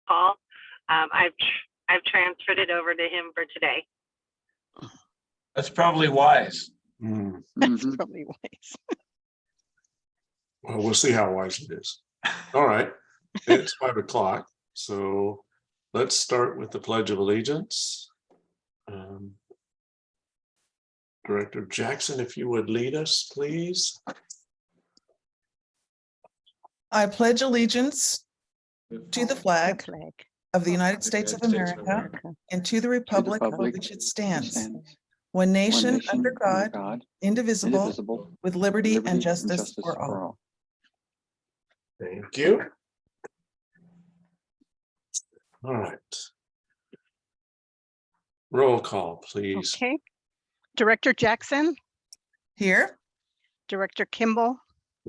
call. I've transferred it over to him for today. That's probably wise. That's probably wise. Well, we'll see how wise it is. All right, it's 5 o'clock, so let's start with the Pledge of Allegiance. Director Jackson, if you would lead us, please. I pledge allegiance to the flag of the United States of America and to the republic for which it stands, one nation under God, indivisible, with liberty and justice for all. Thank you. All right. Roll call, please. Okay. Director Jackson, Here, Director Kimball,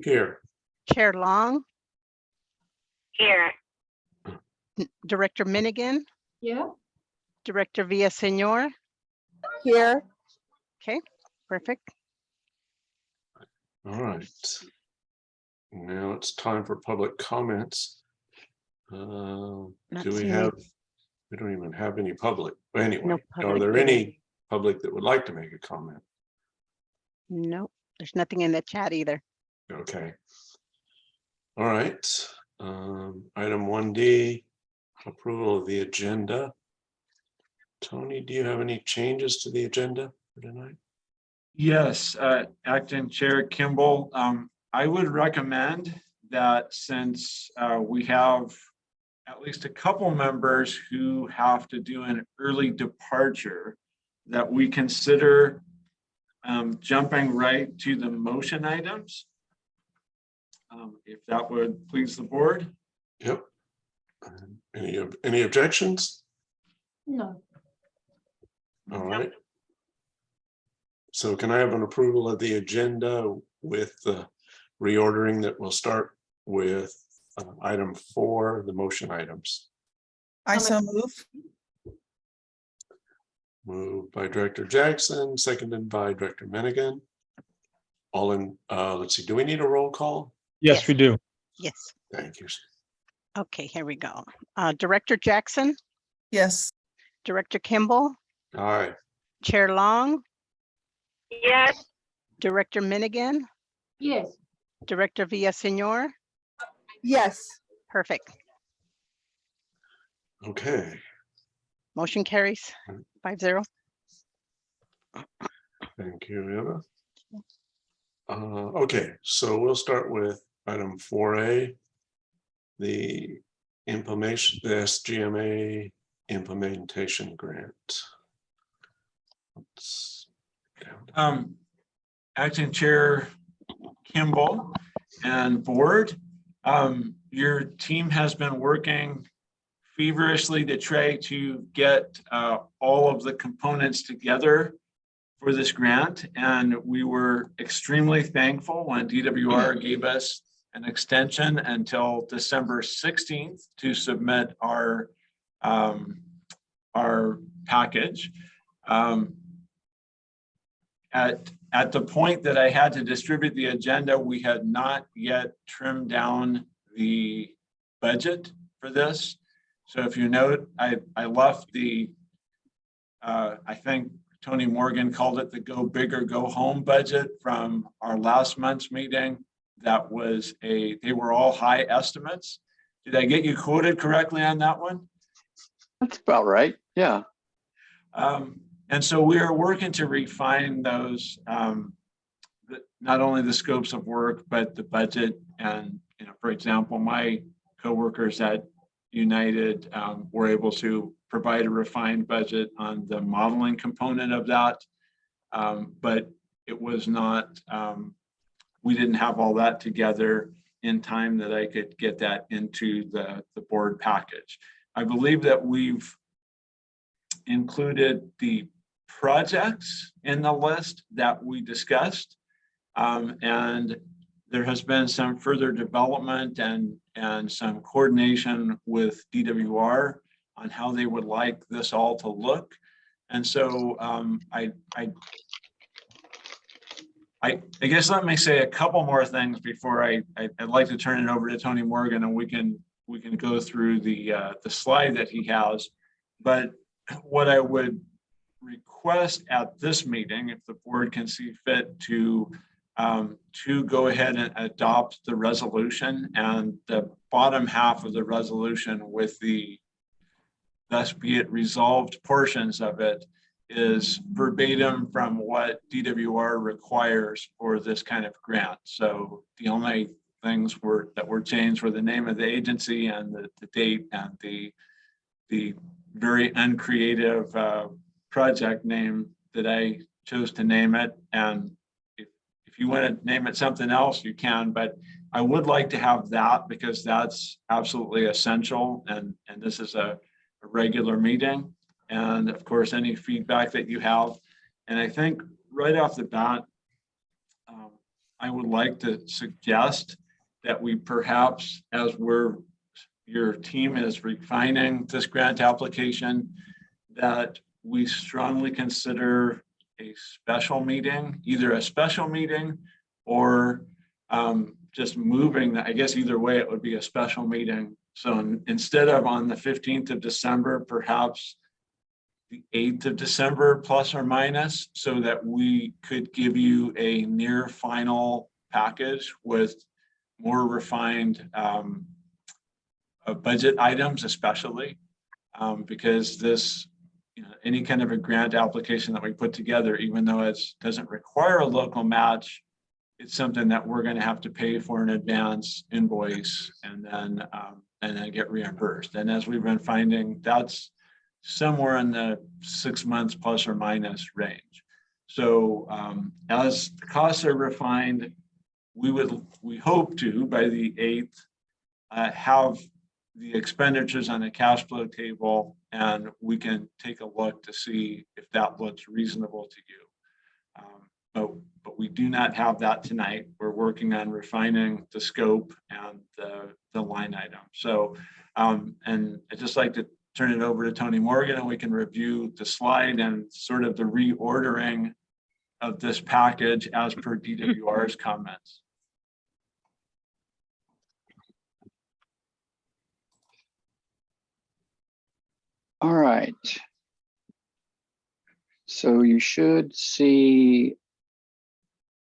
Here. Chair Long, Here. Director Minigan, Yeah. Director Villaseñor. Here. Okay, perfect. All right. Now it's time for public comments. Do we have, we don't even have any public. Anyway, No are public there today. any public that would like to make a comment? Nope, there's nothing in the chat either. Okay. All right. Item 1D, approval of the agenda. Tony, do you have any changes to the agenda for tonight? Yes, Acting Chair Kimball, I would recommend that since we have at least a couple members who have to do an early departure, that we consider jumping right to the motion items. If that would please the board. Yep. Any objections? No. All right. So can I have an approval of the agenda with the reordering that will start with item 4, the motion items? I so move. Moved by Director Jackson, seconded by Director Minigan. All in, let's see, do we need a roll call? Yes. We do. Yes. Thank you. Okay, here we go. Director Jackson, Yes, Director Kimball, Aye. Chair Long, Yes. Director Minigan, Yes. Director Villaseñor. Yes. Perfect. Okay. Motion carries 5-0. Thank you, Eva. Okay, so we'll start with item 4A, the implementation, the SGMA implementation grant. Acting Chair Kimball and board, your team has been working feverishly to try to get all of the components together for this grant, and we were extremely thankful when DWR gave us an extension until December 16th to submit our package. At the point that I had to distribute the agenda, we had not yet trimmed down the budget for this. So if you note, I left the, I think Tony Morgan called it the go big or go home budget from our last month's meeting. That was they were all high estimates. Did I get you quoted correctly on that one? That's about right. Yeah. And so we are working to refine those, not only the scopes of work, but the budget. And, you know, for example, my coworkers at United were able to provide a refined budget on the modeling component of that. But it was not, we didn't have all that together in time that I could get that into the board package. I believe that we've included the projects in the list that we discussed. And there has been some further development and some coordination with DWR on how they would like this all to look. And so I guess let me say a couple more things before I'd like to turn it over to Tony Morgan, and we we can go through the slide that he has. But what I would request at this meeting, if the board can see fit, to go ahead and adopt the resolution, and the bottom half of the resolution with the thus be it resolved portions of it is verbatim from what DWR requires for this kind of grant. So the only things that were changed were the name of the agency and the date and the very uncreative project name that I chose to name it. And if you want to name it something else, you can, but I would like to have that because that's absolutely essential. And this is a regular meeting. And of course, any feedback that you have. And I think right off the bat, I would like to suggest that we perhaps, as your team is refining this grant application, that we strongly consider a special meeting, either a special meeting or just moving, I guess either way it would be a special meeting. So instead of on the 15th of December, perhaps the 8th of December, plus or minus, so that we could give you a near final package with more refined budget items, especially because this, any kind of a grant application that we put together, even though it doesn't require a local match, it's something that we're going to have to pay for in advance, invoice, and then get reimbursed. And as we've been finding, that's somewhere in the 6 months plus or minus range. So as the costs are refined, we hope to, by the 8th, have the expenditures on the cash flow table, and we can take a look to see if that looks reasonable to you. But we do not have that tonight. We're working on refining the scope and the line item. So, and I'd just like to turn it over to Tony Morgan, and we can review the slide and sort of the reordering of this package as per DWR's comments. All right. So you should see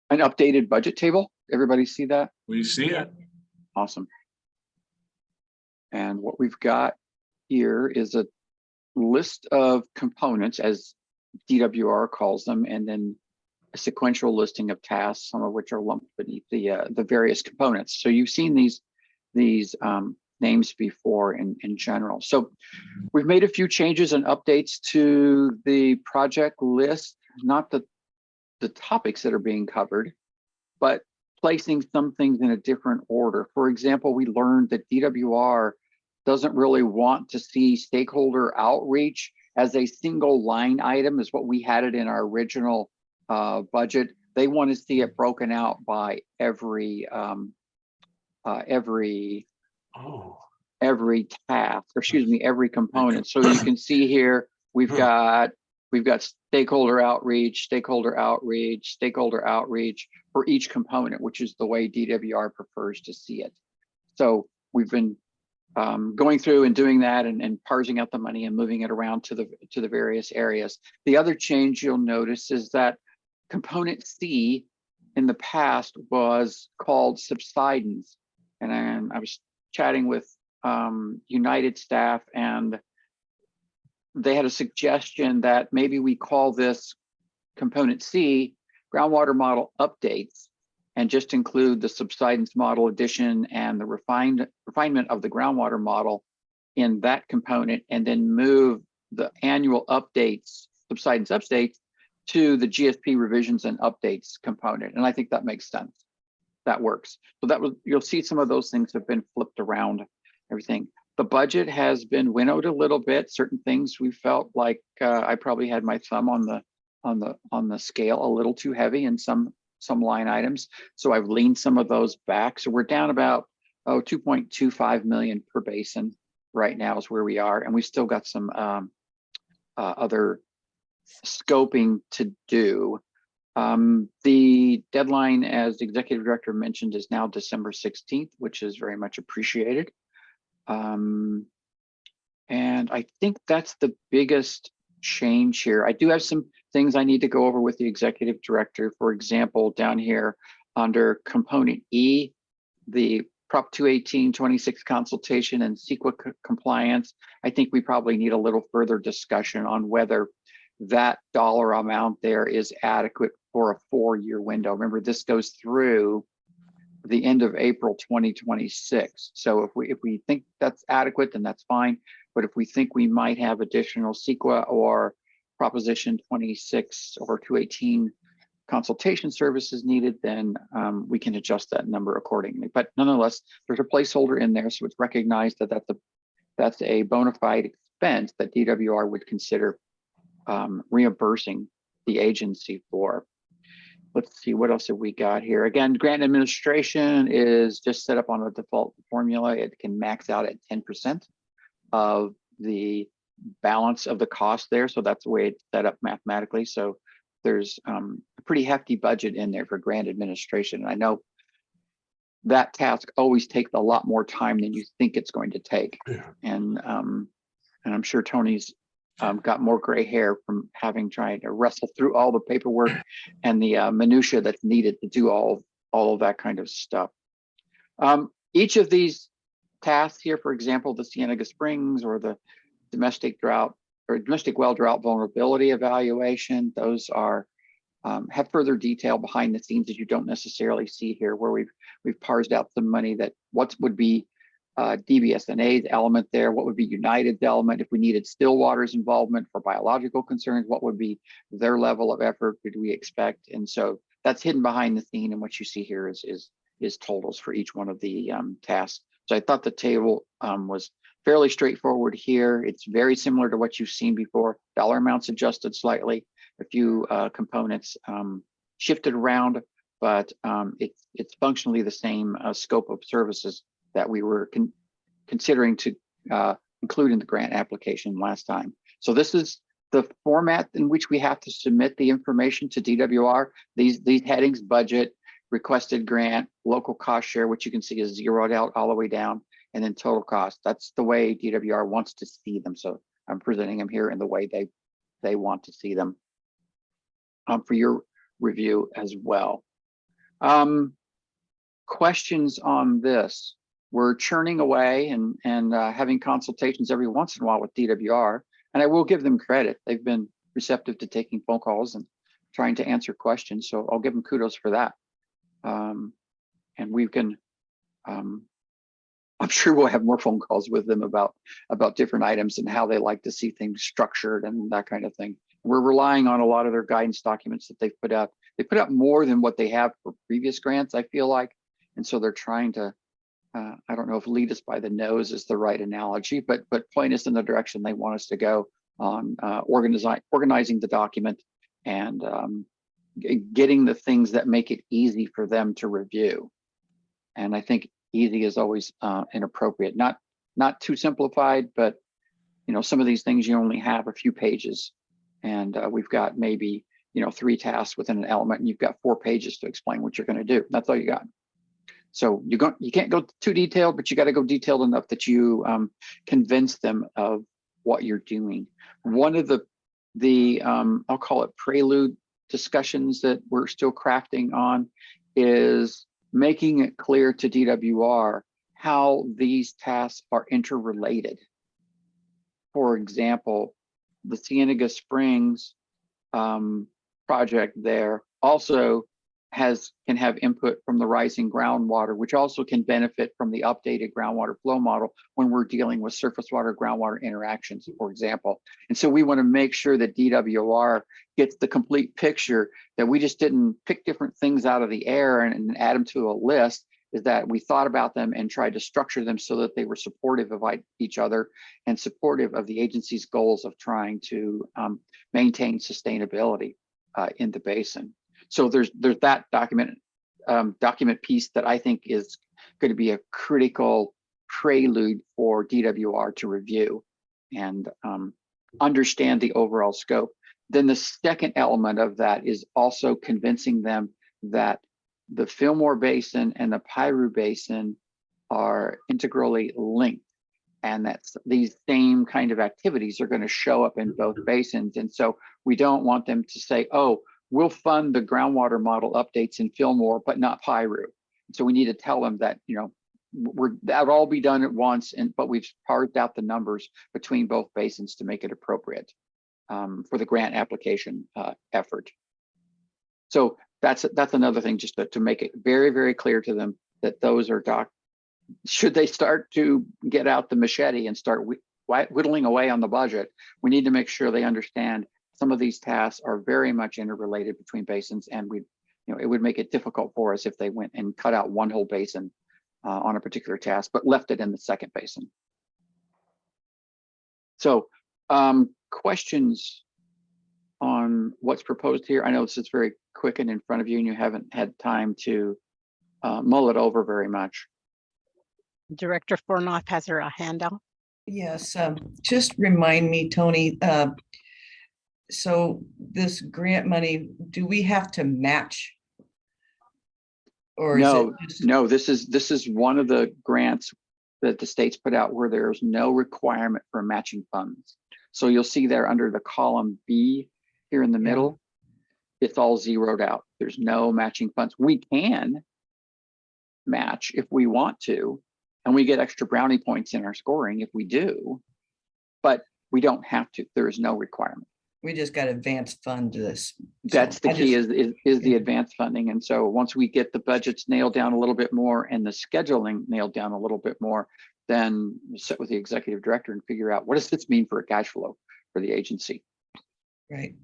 an updated budget table. Everybody see that? We see it. Awesome. And what we've got here is a list of components, as DWR calls them, and then a sequential listing of tasks, some of which are lumped beneath the various components. So you've seen these names before in general. So we've made a few changes and updates to the project list, not the topics that are being covered, but placing some things in a different order. For example, we learned that DWR doesn't really want to see stakeholder outreach as a single line item, is what we had it in our original budget. They want to see it broken out by every task, or excuse me, every component. So you can see here we've got stakeholder outreach for each component, which is the way DWR prefers to see it. So we've been going through and doing that and parsing out the money and moving it around to the various areas. The other change you'll notice is that component C in the past was called subsidence, and I was chatting with United staff, and they had a suggestion that maybe we call this component C groundwater model updates, and just include the subsidence model addition and the refinement of the groundwater model in that component, and then move the annual updates, subsidence updates, to the GSP revisions and updates component. And I think that makes sense. That works. So you'll see some of those things have been flipped around, everything. The budget has been winnowed a little bit. Certain things we felt like I probably had my thumb on the scale a little too heavy in some line items. So I've leaned some of those back. So we're down about 2.25 million per basin right now is where we are. And we still got some other scoping to do. The deadline, as the executive director mentioned, is now December 16th, which is very much appreciated. And I think that's the biggest change here. I do have some things I need to go over with the executive director. For example, down here under component E, the Prop 218-26 consultation and CEQA compliance, I think we probably need a little further discussion on whether that dollar amount there is adequate for a 4-year window. Remember, this goes through the end of April 2026. So if we think that's adequate, then that's fine. But if we think we might have additional CEQA or Proposition 26 or 218 consultation services needed, then we can adjust that number accordingly. But nonetheless, there's a placeholder in there, so it's recognized that that's a bona fide expense that DWR would consider reimbursing the agency for. Let's see, what else have we got here? Again, grant administration is just set up on a default formula. It can max out at 10% of the balance of the cost there. So that's the way it's set up mathematically. So there's a pretty hefty budget in there for grant administration. And I know that task always takes a lot more time than you think it's going to take. Yeah. And I'm sure Tony's got more gray hair from having tried to wrestle through all the paperwork and the minutia that's needed to do all of that kind of stuff. Each of these tasks here, for example, the Cienega Springs or the domestic drought or domestic well drought vulnerability evaluation, those are have further detail behind the scenes that you don't necessarily see here, where we've parsed out some money that what would be DBSNA's element there, what would be United's element if we needed Stillwater's involvement for biological concerns, what would be their level of effort would we expect? And so that's hidden behind the scene, and what you see here is totals for each one of the tasks. So I thought the table was fairly straightforward here. It's very similar to what you've seen before. Dollar amounts adjusted slightly, a few components shifted around, but it's functionally the same scope of services that we were considering to include in the grant application last time. So this is the format in which we have to submit the information to DWR. These headings: budget, requested grant, local cost share, which you can see is zeroed out all the way down, and then total cost. That's the way DWR wants to see them. So I'm presenting them here in the way they want to see them for your review as well. Questions on this? We're churning away and having consultations every once in a while with DWR, and I will give them credit. They've been receptive to taking phone calls and trying to answer questions, so I'll give them kudos for that. And we can, I'm sure we'll have more phone calls with them about different items and how they like to see things structured and that kind of thing. We're relying on a lot of their guidance documents that they've put out. They put out more than what they have for previous grants, I feel like. And so they're trying to, I don't know if lead us by the nose is the right analogy, but point us in the direction they want us to go on organizing the document and getting the things that make it easy for them to review. And I think easy is always inappropriate, not too simplified, but some of these things you only have a few pages, and we've got maybe 3 tasks within an element, and you've got 4 pages to explain what you're going to do. That's all you got. So you can't go too detailed, but you got to go detailed enough that you convince them of what you're doing. One of the I'll call it prelude discussions that we're still crafting on is making it clear to DWR how these tasks are interrelated. For example, the Cienega Springs project there also can have input from the rising groundwater, which also can benefit from the updated groundwater flow model when we're dealing with surface water groundwater interactions, for example. And so we want to make sure that DWR gets the complete picture, that we just didn't pick different things out of the air and add them to a list, is that we thought about them and tried to structure them so that they were supportive of each other and supportive of the agency's goals of trying to maintain sustainability in the basin. So there's that document piece that I think is going to be a critical prelude for DWR to review and understand the overall scope. Then the second element of that is also convincing them that the Fillmore Basin and the Piru Basin are integrally linked. And that's these same kind of activities are going to show up in both basins. And so we don't want them to say, oh, we'll fund the groundwater model updates in Fillmore, but not Piru. So we need to tell them that, you know, that'll all be done at once, but we've parsed out the numbers between both basins to make it appropriate for the grant application effort. So that's another thing, just to make it very, very clear to them that those are should they start to get out the machete and start whittling away on the budget, we need to make sure they understand some of these tasks are very much interrelated between basins, and it would make it difficult for us if they went and cut out one whole basin on a particular task, but left it in the second basin. So questions on what's proposed here? I know this is very quick and in front of you, and you haven't had time to mull it over very much. Director Fornoff has her hand out. Yes, just remind me, Tony, so this grant money, do we have to match? Or No, is it no, this is one of the grants that the states put out where there's no requirement for matching funds. So you'll see there under the column B here in the middle, it's all zeroed out. There's no matching funds. We can match if we want to, and we get extra brownie points in our scoring if we do, but we don't have to. There is no requirement. we just got advance fund this? That's So the I key, just- is the advanced funding. And so once we get the budgets nailed down a little bit more and the scheduling nailed down a little bit more, then we'll sit with the executive director and figure out, what does this mean for a cash flow for the agency? Right.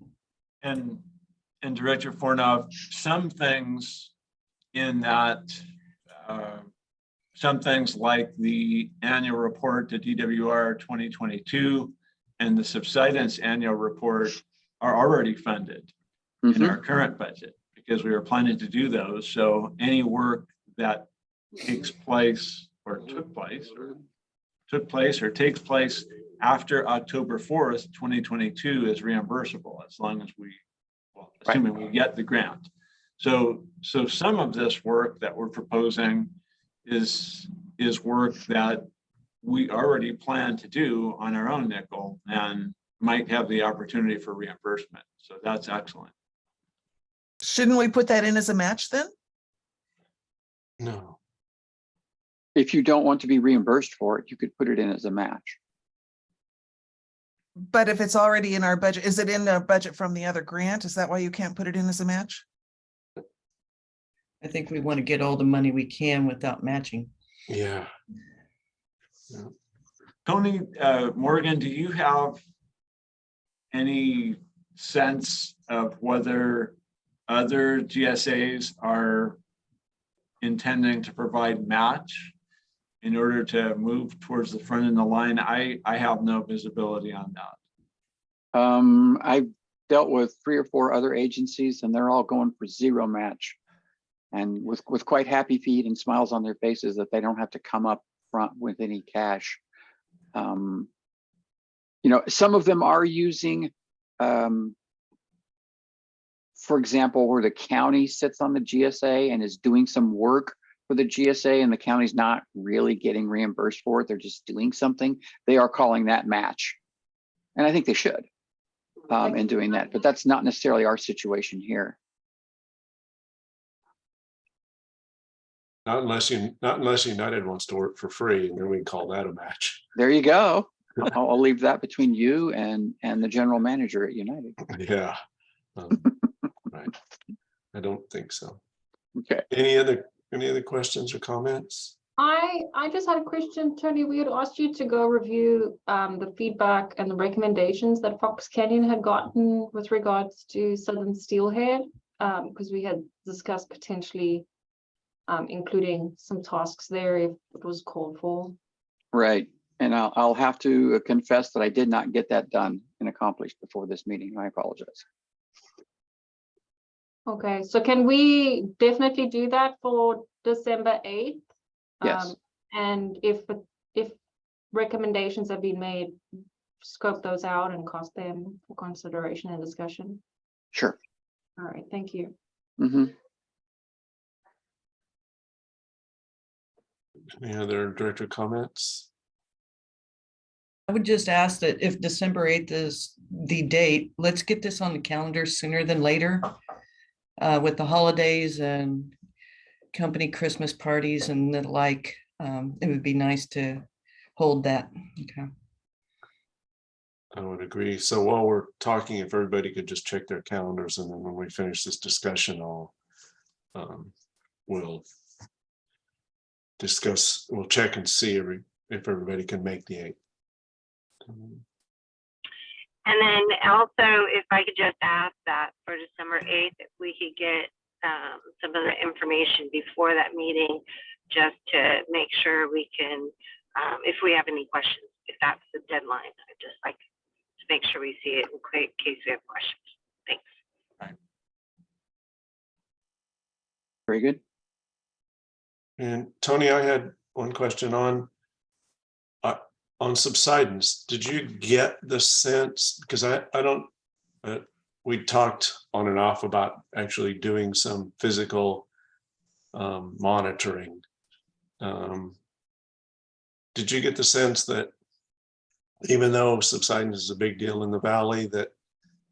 And Director Fornoff, some things in that, some things like the annual report to DWR 2022 and the subsidence annual report are already funded in our current budget because we were planning to do those. So any work that takes place or took place or takes place after October 4th, 2022 is reimbursable as long as we, well, assuming we get the grant. So some of this work that we're proposing is work that we already plan to do on our own nickel and might have the opportunity for reimbursement. So that's excellent. Shouldn't we put that in as a match then? No, If you don't want to be reimbursed for it, you could put it in as a match. But if it's already in our budget, is it in the budget from the other grant? Is that why you can't put it in as a match? I think we want to get all the money we can without matching. yeah. Tony, Morgan, do you have any sense of whether other GSAs are intending to provide match in order to move towards the front of the line? I have no visibility on that. I've dealt with 3 or 4 other agencies and they're all going for zero match, and with quite happy feet and smiles on their faces that they don't have to come up front with any cash. Some of them are using, for example, where the county sits on the GSA and is doing some work for the GSA and the county's not really getting reimbursed for it, they're just doing something, they are calling that match. And I think they should in doing that, but that's not necessarily our situation here. Not unless United wants to work for free, and then we can call that a match. There you go. I'll leave that between you and the general manager at United. Yeah. Right. I don't think so. Okay. Any other questions or comments? I just had a question, Tony. We had asked you to go review the feedback and the recommendations that Fox Canyon had gotten with regards to Southern Steelhead, because we had discussed potentially including some tasks there if it was called for. Right. And I'll have to confess that I did not get that done and accomplished before this meeting. I apologize. Okay, so can we definitely do that for December 8th? Yes. And if recommendations have been made, scope those out and cost them for consideration and discussion. Sure. All right, thank you. Any other director comments? I would just ask that if December 8th is the date, let's get this on the calendar sooner than later. With the holidays and company Christmas parties and the like, it would be nice to hold that. Okay. I would agree. So while we're talking, if everybody could just check their calendars, and then when we finish this discussion, we'll discuss, we'll check and see if everybody can make the 8th. And then also, if I could just ask that for December 8th, if we could get some of the information before that meeting, just to make sure we can, if we have any questions, if that's the deadline, I'd just like to make sure we see it in case we have questions. Thanks. Very good. And Tony, I had one question on subsidence. Did you get the sense, because I don't, we talked on and off about actually doing some physical monitoring. Did you get the sense that even though subsidence is a big deal in the valley, that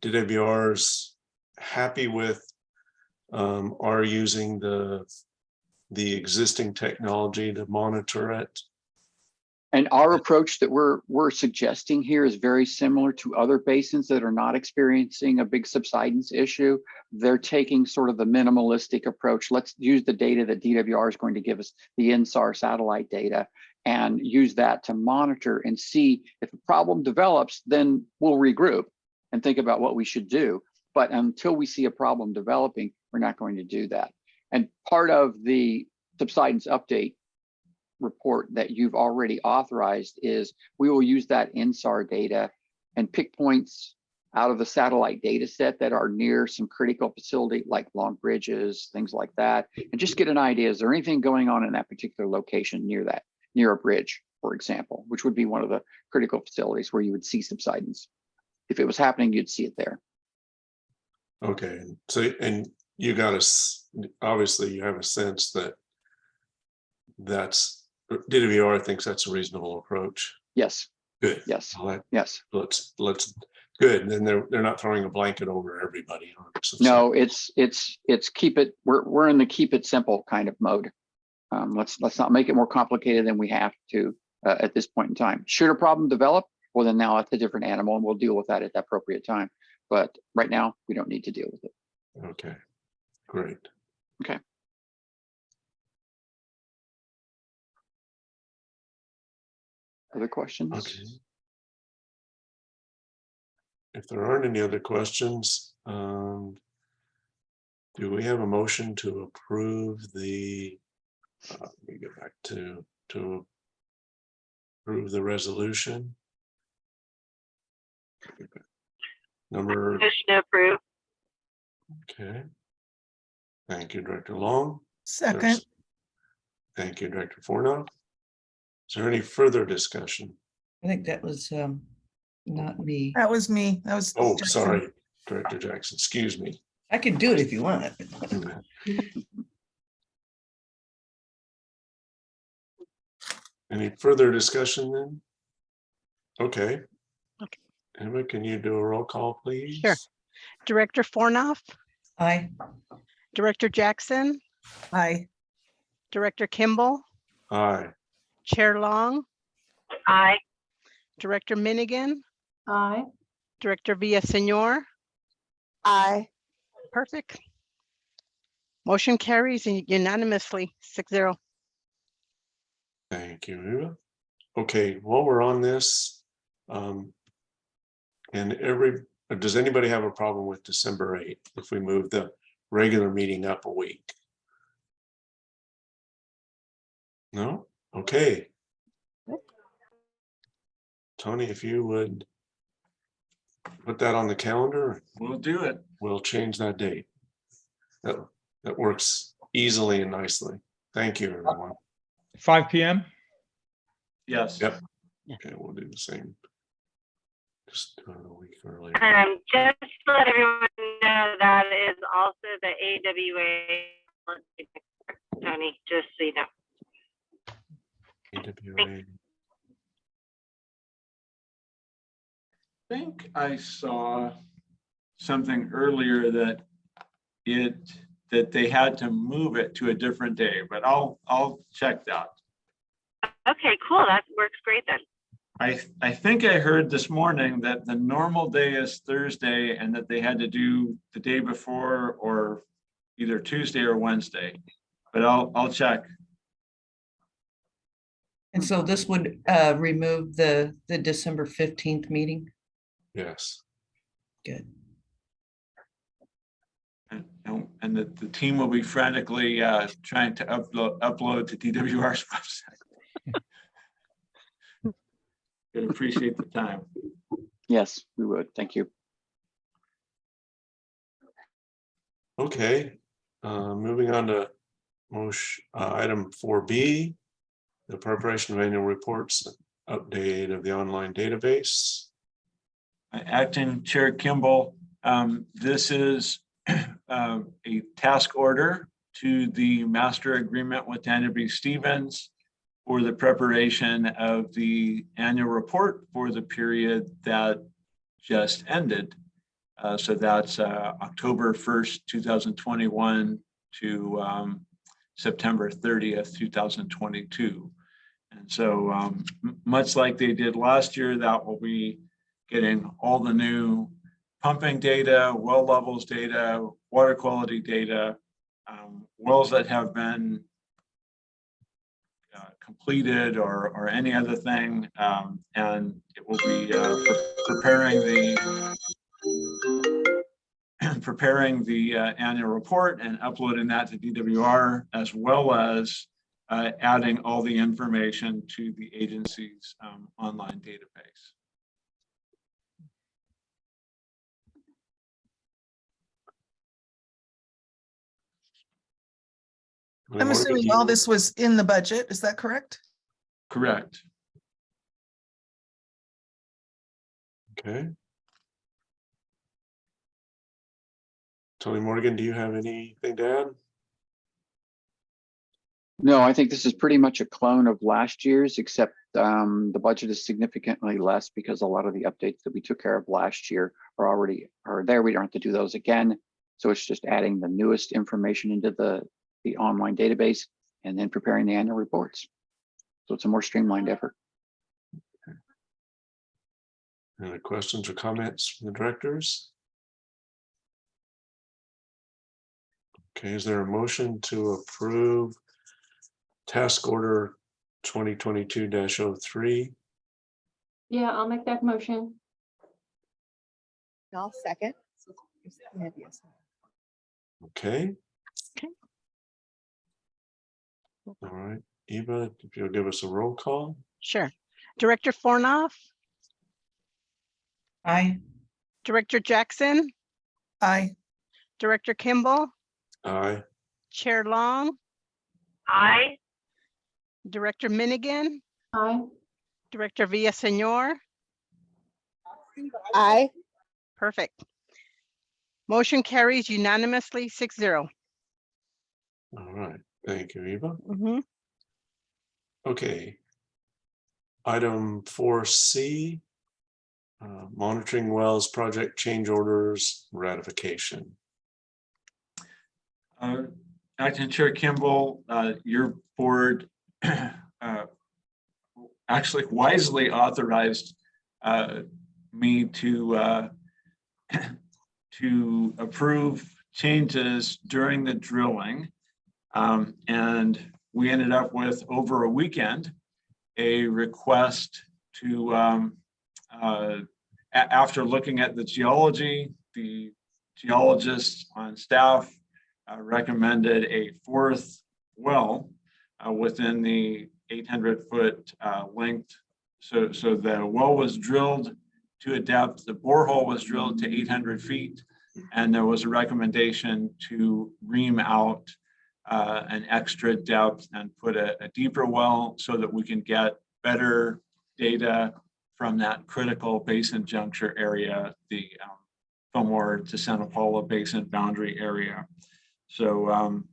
DWR's happy with are using the existing technology to monitor it? And our approach that we're suggesting here is very similar to other basins that are not experiencing a big subsidence issue. They're taking sort of the minimalistic approach. Let's use the data that DWR is going to give us, the INSAR satellite data, and use that to monitor and see if a problem develops, then we'll regroup and think about what we should do. But until we see a problem developing, we're not going to do that. And part of the subsidence update report that you've already authorized is we will use that INSAR data and pick points out of the satellite data set that are near some critical facility like long bridges, things like that, and just get an idea, is there anything going on in that particular location near a bridge, for example, which would be one of the critical facilities where you would see subsidence. If it was happening, you'd see it there. Okay, so, and you got obviously you have a sense that DWR thinks that's a reasonable approach. Yes. Good. Yes. Well, Yes. Let's good. Then they're not throwing a blanket over everybody. No, it's keep it. We're in the keep it simple kind of mode. Let's not make it more complicated than we have to at this point in time. Should a problem develop, well then now it's a different animal, and we'll deal with that at the appropriate time. But right now we don't need to deal with it. Okay, great. Okay. Other questions? Okay. If there aren't any other questions, do we have a motion to approve the, let me get back to approve the resolution? Number, Motion to approve. okay. Thank you, Director Long. Second, Thank you, Director Fornoff. Is there any further discussion? I think that was not me. that was me. That was. Oh, Jackson. sorry, Director Jackson, excuse me. I could do it if you want. Any further discussion then? Okay. Okay. Emma, can you do a roll call, please? Sure. Director Fornoff, Aye. Director Jackson, Aye. Director Kimball, Aye. Chair Long, Aye. Director Minigan, Aye. Director Villaseñor. Aye. Perfect. Motion carries unanimously 6-0. Thank you, Eva. Okay, while we're on this, does anybody have a problem with December 8th if we move the regular meeting up a week? No? Okay. Tony, if you would put that on the calendar, We'll do it. we'll change that date. That works easily and nicely. Thank you, everyone. 5 p.m. Yes. Yep. Okay, we'll do the same. Just do it a week earlier. Just to let everyone know, that is also the AWA, Tony, just so you know. AWA think I saw something earlier that they had to move it to a different day, but I'll check that. Okay, cool. That works great then. I think I heard this morning that the normal day is Thursday and that they had to do the day before or either Tuesday or Wednesday, but I'll check. And so this would remove the December 15th meeting? Yes. Good. And the team will be frantically trying to upload to DWR's website. Could appreciate the time. Yes, we would. Thank you. Okay, moving on to motion, item 4B, the preparation of annual reports, update of the online database. Acting Chair Kimball, this is a task order to the master agreement with Daniel B. Stevens for the preparation of the annual report for the period that just ended. So that's October 1st, 2021 to September 30th, 2022. And so much like they did last year, that will be getting all the new pumping data, well levels data, water quality data, wells that have been completed or any other thing, and it will be preparing the annual report and uploading that to DWR, as well as adding all the information to the agency's online database. I'm assuming all this was in the budget. Is that correct? Correct. Okay. Tony Morgan, do you have anything to add? No, I think this is pretty much a clone of last year's, except the budget is significantly less because a lot of the updates that we took care of last year are there. We don't have to do those again. So it's just adding the newest information into the online database and then preparing the annual reports. So it's a more streamlined effort. Any questions or comments from the directors? Okay, is there a motion to approve task order 2022-03? Yeah, I'll make that motion. I'll second. Okay. Okay. All right, Eva, if you'll give us a roll call. Sure. Director Fornoff, Aye. Director Jackson, Aye. Director Kimball, Aye. Chair Long, Aye. Director Minigan, Aye. Director Villaseñor. Aye. Perfect. Motion carries unanimously 6-0. All right, thank you, Eva. Mhm. Okay. Item 4C, monitoring wells project change orders ratification. Acting Chair Kimball, your board actually wisely authorized me to approve changes during the drilling. And we ended up with, over a weekend, a request to, after looking at the geology, the geologists on staff recommended a fourth well within the 800-foot length. So the well was drilled to a depth, the borehole was drilled to 800 feet, and there was a recommendation to ream out an extra depth and put a deeper well so that we can get better data from that critical basin juncture area, the Fillmore to Santa Paula basin boundary area. So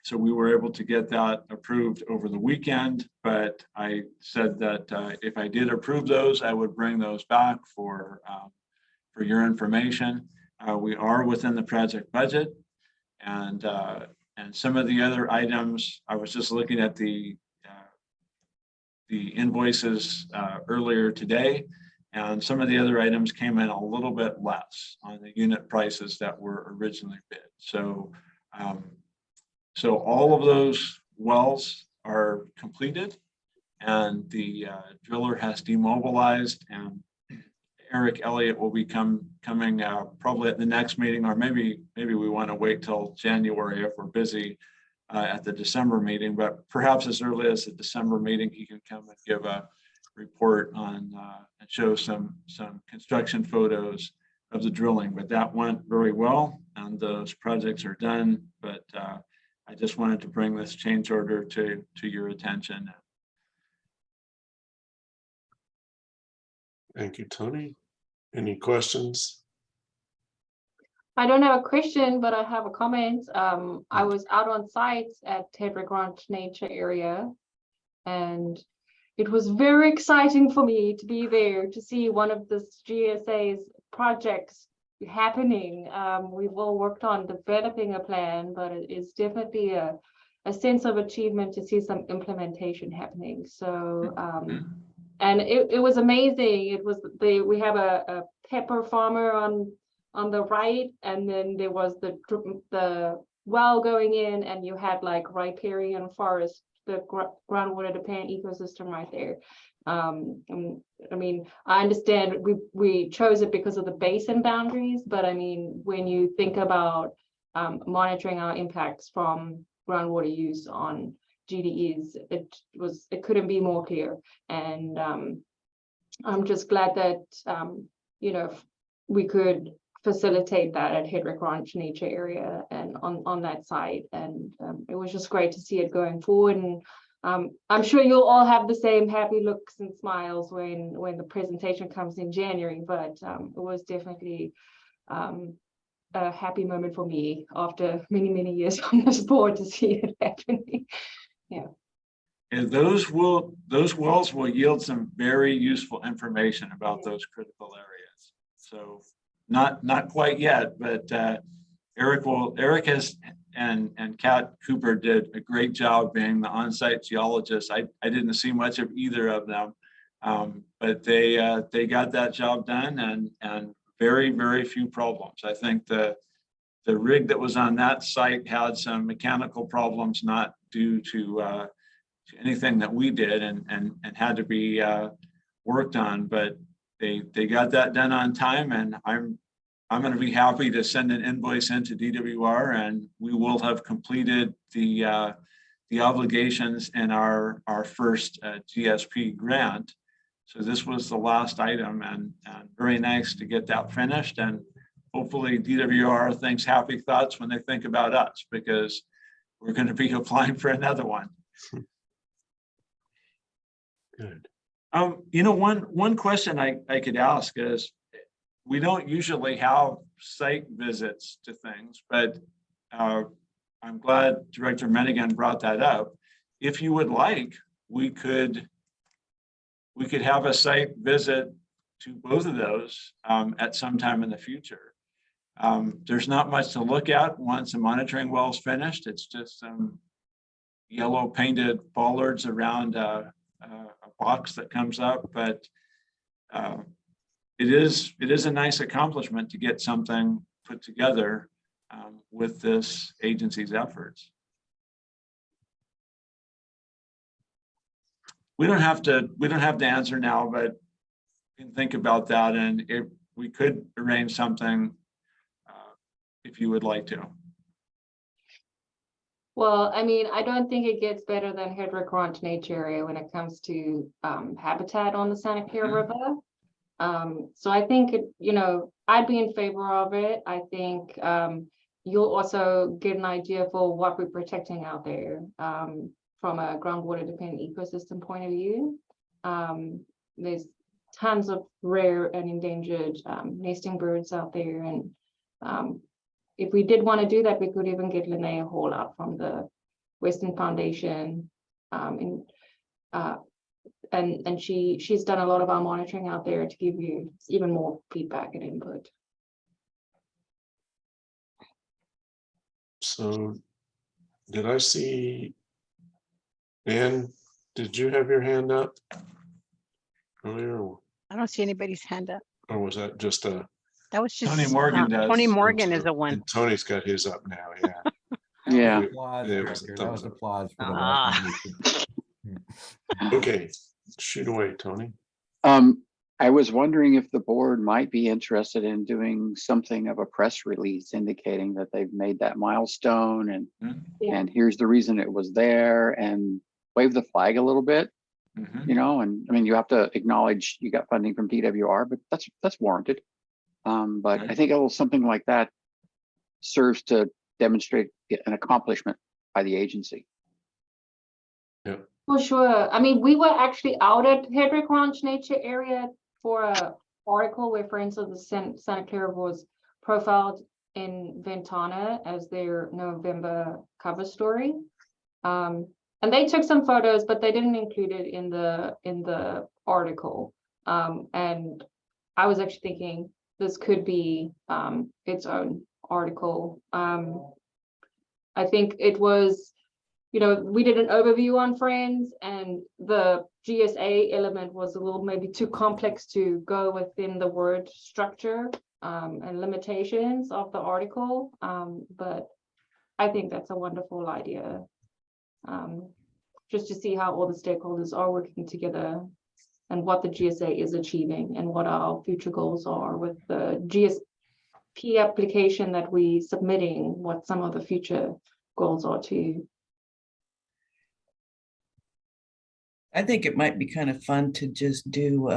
So we were able to get that approved over the weekend, but I said that if I did approve those, I would bring those back for your information. We are within the project budget, and some of the other items, I was just looking at the invoices earlier today, and some of the other items came in a little bit less on the unit prices that were originally bid. So, so all of those wells are completed, and the driller has demobilized, and Eric Elliott will be coming probably at the next meeting, or maybe we want to wait till January if we're busy at the December meeting, but perhaps as early as the December meeting, he can come and give a report on and show some construction photos of the drilling. But that went very well, and those projects are done. But I just wanted to bring this change order to your attention. Thank you, Tony. Any questions? I don't have a question, but I have a comment. I was out on site at Hedrick Ranch Nature Area, and it was very exciting for me to be there to see one of the GSA's projects happening. We've all worked on developing a plan, but it is definitely a sense of achievement to see some implementation happening. So, and it was amazing. It was we have a pepper farmer on the right, and then there was the well going in, and you had like riparian forest, the groundwater dependent ecosystem right there. I mean, I understand we chose it because of the basin boundaries, but I mean, when you think about monitoring our impacts from groundwater use on GDEs, it couldn't be more clear. And I'm just glad that you know, we could facilitate that at Hedrick Ranch Nature Area and on that site. And it was just great to see it going forward. And I'm sure you'll all have the same happy looks and smiles when the presentation comes in January, but it was definitely a happy moment for me after many years on this board to see it happening. Yeah. And those wells will yield some very useful information about those critical areas. So not quite yet, but Eric has and Kat Cooper did a great job being the on-site geologist. I didn't see much of either of them, but they got that job done, and very few problems. I think the rig that was on that site had some mechanical problems, not due to anything that we did, and had to be worked on, but they got that done on time, and I'm going to be happy to send an invoice into DWR, and we will have completed the obligations in our first GSP grant. So this was the last item, and very nice to get that finished, and hopefully DWR thinks happy thoughts when they think about us, because we're going to be applying for another one. Good. You know, one question I could ask is, we don't usually have site visits to things, but I'm glad Director Menigan brought that up. If you would like, we could have a site visit to both of those at some time in the future. There's not much to look at once the monitoring well is finished. It's just some yellow painted bollards around a box that comes up, but it is a nice accomplishment to get something put together with this agency's efforts. We don't have to answer now, but you can think about that, and if we could arrange something if you would like to. Well, I mean, I don't think it gets better than Hedrick Ranch Nature Area when it comes to habitat on the Santa Clara River. So I think, you know, I'd be in favor of it. I think you'll also get an idea for what we're protecting out there from a groundwater dependent ecosystem point of view. There's tons of rare and endangered nesting birds out there. And if we did want to do that, we could even get Linnea Hall out from the Western Foundation. And she's done a lot of our monitoring out there to give you even more feedback and input. So did I see, Ann, did you have your hand up earlier, I don't see anybody's hand up. or was that just a? That was just. Tony Morgan does. Tony Morgan is the one. And Tony's got his up now, yeah. Yeah. Applause, It was a Director. That thumbs was up. applause for the Ah. recommendation. Okay, shoot away, Tony. I was wondering if the board might be interested in doing something of a press release indicating that they've made that milestone and Yeah. and here's the reason it was there, and wave the flag a little bit, Mhm. you know, and I mean, you have to acknowledge you got funding from DWR, but that's warranted. But Okay. I think a little something like that serves to demonstrate an accomplishment by the agency. For sure. I mean, we were actually out at Hedrick Ranch Nature Area for a article where Friends of the Santa Clara was profiled in Ventana as their November cover story. And they took some photos, but they didn't include it in the article. And I was actually thinking this could be its own article. I think it was, you know, we did an overview on Friends, and the GSA element was a little maybe too complex to go within the word structure and limitations of the article. But I think that's a wonderful idea. Just to see how all the stakeholders are working together and what the GSA is achieving and what our future goals are with the GSP application that we submitting, what some of the future goals are too. I think it might be kind of fun to just do,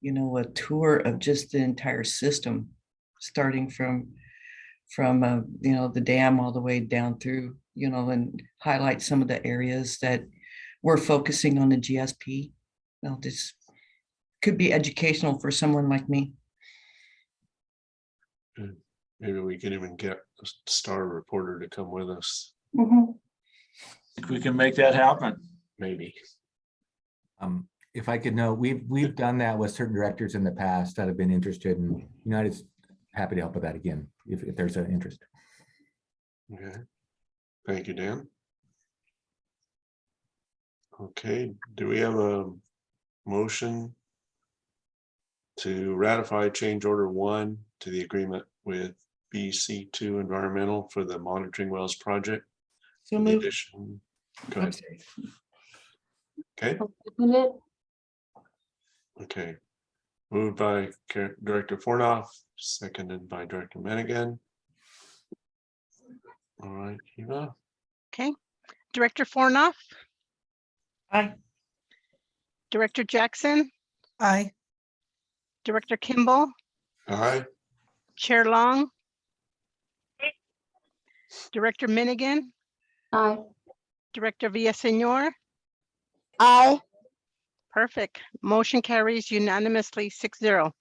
you know, a tour of just the entire system, starting from you know, the dam all the way down through, you know, and highlight some of the areas that we're focusing on the GSP. Well, this could be educational for someone like me. Maybe we can even get a star reporter to come with us, Think we can make that happen. maybe. If I could know, we've done that with certain directors in the past that have been interested, and United's happy to help with that again, if there's an interest. Okay, thank you, Dan. Okay, do we have a motion to ratify change order 1 to the agreement with BC2 Environmental for the monitoring wells project? So In move. addition, go I'm ahead. sorry. Okay, okay. Moved by Director Fornoff, seconded by Director Manigan. All right, Eva. Okay. Director Fornoff, Aye. Director Jackson, Aye. Director Kimball, Aye. Chair Long, Director Minigan, Aye. Director Villaseñor. Aye. Perfect. Motion carries unanimously 6-0.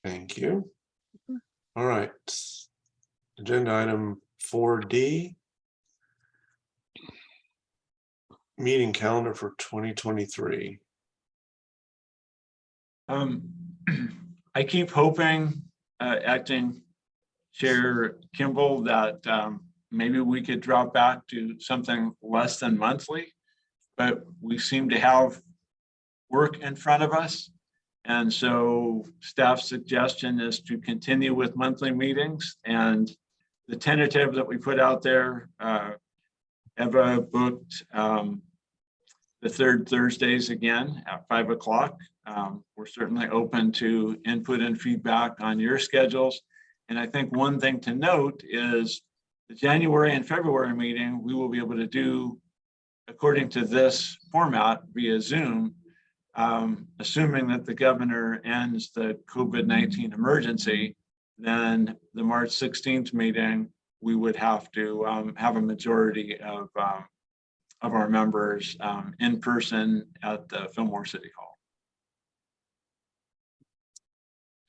Thank you. All right. Agenda item 4D. Meeting calendar for 2023. I keep hoping, Acting Chair Kimball, that maybe we could drop back to something less than monthly, but we seem to have work in front of us. And so staff's suggestion is to continue with monthly meetings, and the tentative that we put out there, Eva booked the third Thursdays again at 5 o'clock. We're certainly open to input and feedback on your schedules. And I think one thing to note is the January and February meeting, we will be able to do according to this format via Zoom, assuming that the governor ends the COVID-19 emergency. Then the March 16th meeting, we would have to have a majority of our members in person at the Fillmore City Hall.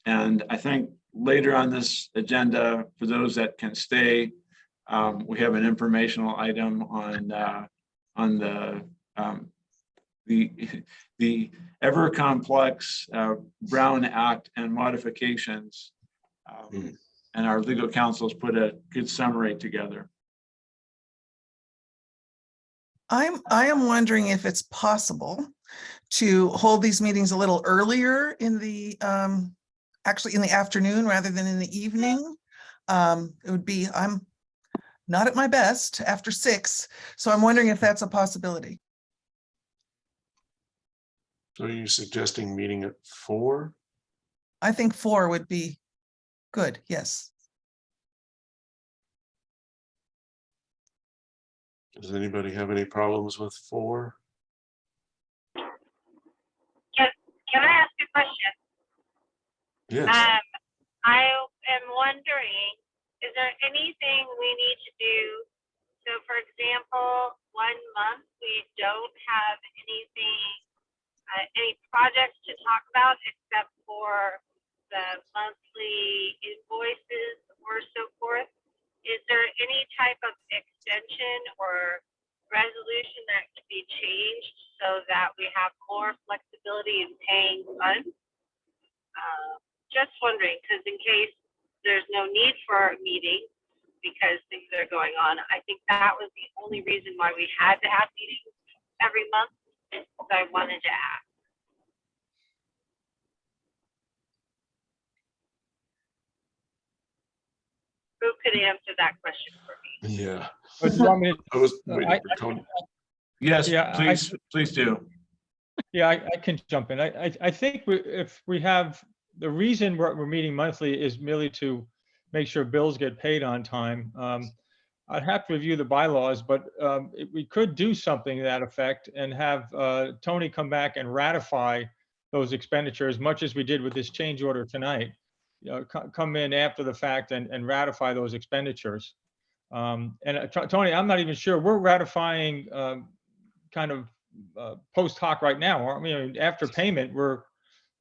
And I think later on this agenda, for those that can stay, We have an informational item on the ever complex Brown Act and modifications. And our legal counsel's put a good summary together. I am wondering if it's possible to hold these meetings a little earlier in the, actually in the afternoon rather than in the evening. It would be, I'm not at my best after 6, so I'm wondering if that's a possibility. So are you suggesting meeting at 4? I think 4 would be good, yes. Does anybody have any problems with 4? Can I ask a question? Yes. I am wondering, is there anything we need to do? So for example, 1 month, we don't have anything, any projects to talk about except for the monthly invoices or so forth. Is there any type of extension or resolution that can be changed so that we have more flexibility in paying funds? Just wondering, because in case there's no need for a meeting because things are going on, I think that was the only reason why we had to have meetings every month. So I wanted to ask. Who could answer that question for me? Yeah. Do you want me to- I was waiting for Tony. Yes, Yeah, please do. Yeah, I can jump in. I think if we have, the reason we're meeting monthly is merely to make sure bills get paid on time. I'd have to review the bylaws, but we could do something to that effect and have Tony come back and ratify those expenditures, much as we did with this change order tonight. You know, come in after the fact and ratify those expenditures. Tony, I'm not even sure, we're ratifying kind of post hoc right now, aren't we? I mean, after payment, we're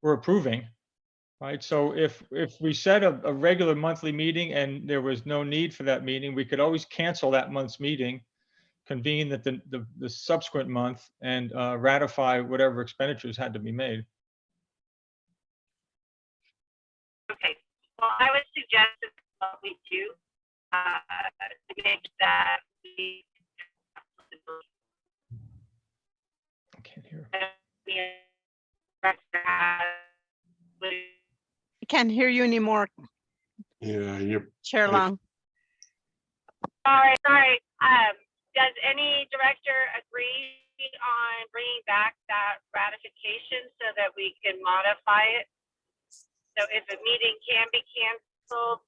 approving, right? So if we set a regular monthly meeting and there was no need for that meeting, we could always cancel that month's meeting, convene at the subsequent month, and ratify whatever expenditures had to be made. Okay, well, I would suggest that what we do to make that we I can't hear. I can't hear you anymore, Yeah, you're. Chair Long. Sorry. Does any director agree on bringing back that ratification so that we can modify it? So if a meeting can be canceled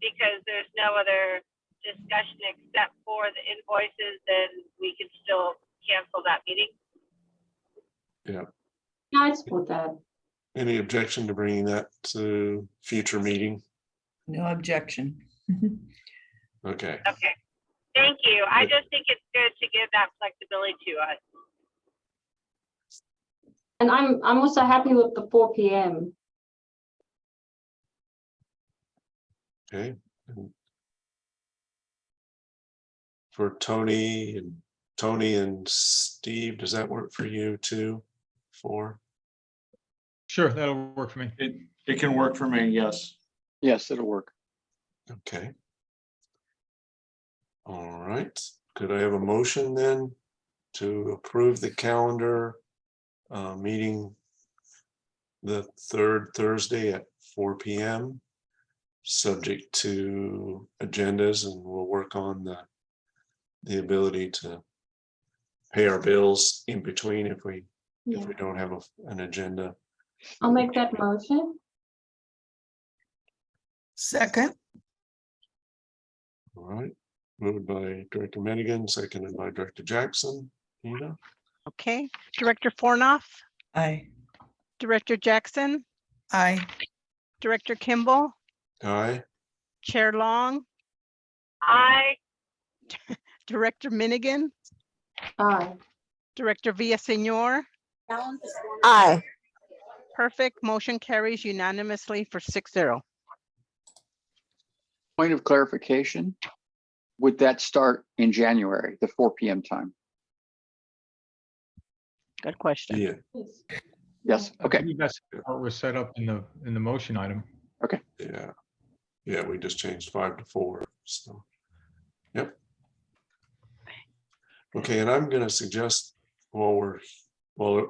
because there's no other discussion except for the invoices, then we can still cancel that meeting? Yeah. Yeah, I support that. Any objection to bringing that to future meeting? No objection. Okay. Okay, thank you. I just think it's good to give that flexibility to us. And I'm also happy with the 4 p.m. Okay. For Tony and Steve, does that work for you too? 4? Sure, that'll work for me. It can work for me, yes. Yes, it'll work. Okay. All right. Could I have a motion then to approve the calendar meeting the 3rd Thursday at 4 p.m. subject to agendas, and we'll work on the ability to pay our bills in between if we don't have an agenda. I'll make that motion. Second, All right. Moved by Director Menigan, seconded by Director Jackson. Nina? Okay, Director Fornoff, Aye. Director Jackson, aye. Director Kimball, Aye. Chair Long, I Director Minigan, Aye. Director Villaseñor. Aye. Perfect. Motion carries unanimously for 6-0. Point of clarification. would that start in January, the 4 p.m. time? Good question. Yeah, Yes, I okay, believe that's how it was set up in the motion item. yeah. Yeah, we just changed 5 to 4, so. Yep. Okay, and I'm gonna suggest while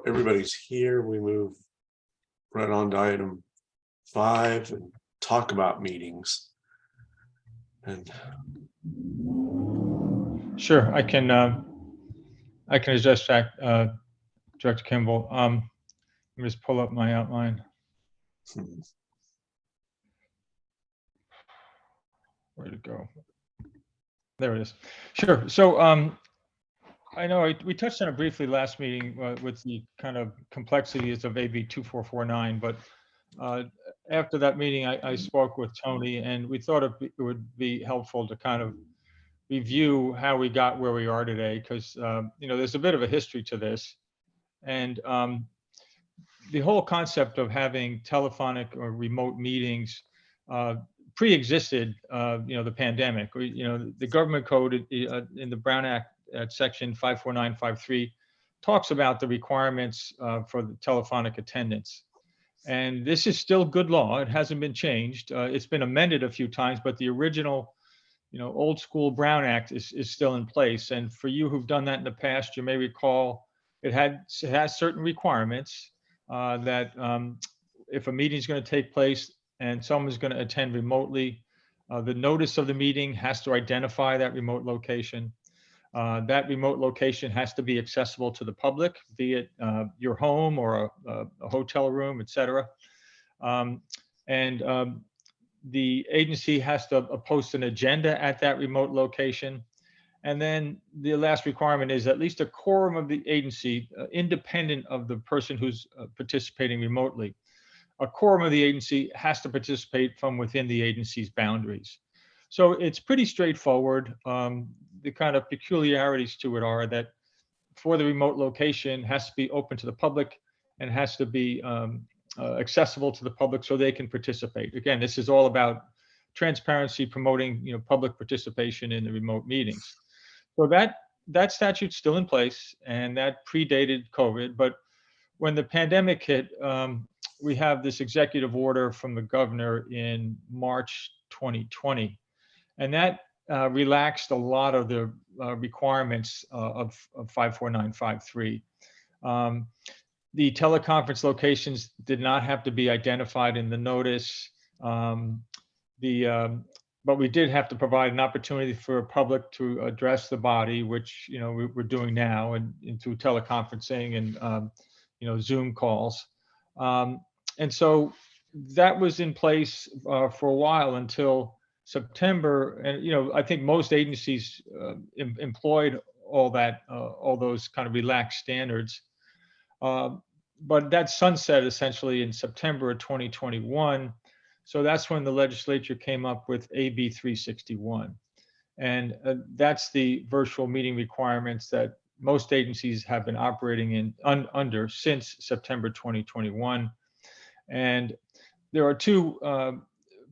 everybody's here, we move right on to item 5 and talk about meetings. And Sure, I can address that, Director Kimball. Let me just pull up my outline. Where'd it go? There it is. Sure. So I know we touched on it briefly last meeting with the kind of complexities of AB 2449, but after that meeting, I spoke with Tony, and we thought it would be helpful to kind of review how we got where we are today, because there's a bit of a history to this, and the whole concept of having telephonic or remote meetings pre-existed, the pandemic. The government code in the Brown Act at section 54953 talks about the requirements for the telephonic attendance. And this is still good law. It hasn't been changed. It's been amended a few times, but the original, old school Brown Act is still in place. And for you who've done that in the past, you may recall it has certain requirements that if a meeting is going to take place and someone's going to attend remotely, the notice of the meeting has to identify that remote location. That remote location has to be accessible to the public, be it your home or a hotel room, et cetera. The agency has to post an agenda at that remote location. And then the last requirement is at least a quorum of the agency, independent of the person who's participating remotely. A quorum of the agency has to participate from within the agency's boundaries. So it's pretty straightforward. The kind of peculiarities to it are that for the remote location has to be open to the public and has to be accessible to the public so they can participate. Again, this is all about transparency, promoting public participation in the remote meetings. So that statute's still in place, and that predated COVID. But when the pandemic hit, we have this executive order from the governor in March 2020, and that relaxed a lot of the requirements of 54953. The teleconference locations did not have to be identified in the notice. But we did have to provide an opportunity for public to address the body, which we're doing now, and through teleconferencing and Zoom calls. And so that was in place for a while until September. And I think most agencies employed all those kind of relaxed standards. But that sunset essentially in September of 2021. So that's when the legislature came up with AB 361. And that's the virtual meeting requirements that most agencies have been operating in under since September 2021. And there are two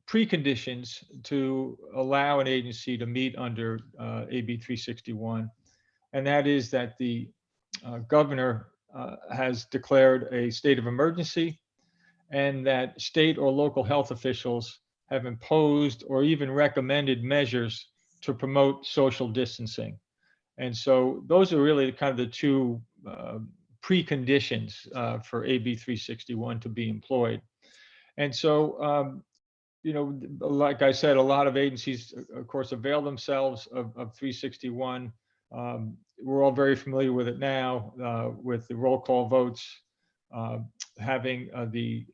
preconditions to allow an agency to meet under AB 361. And that is that the governor has declared a state of emergency, and that state or local health officials have imposed or even recommended measures to promote social distancing. And so those are really kind of the two preconditions for AB 361 to be employed. And so, like I said, a lot of agencies, of course, avail themselves of 361. We're all very familiar with it now, with the roll call votes, having the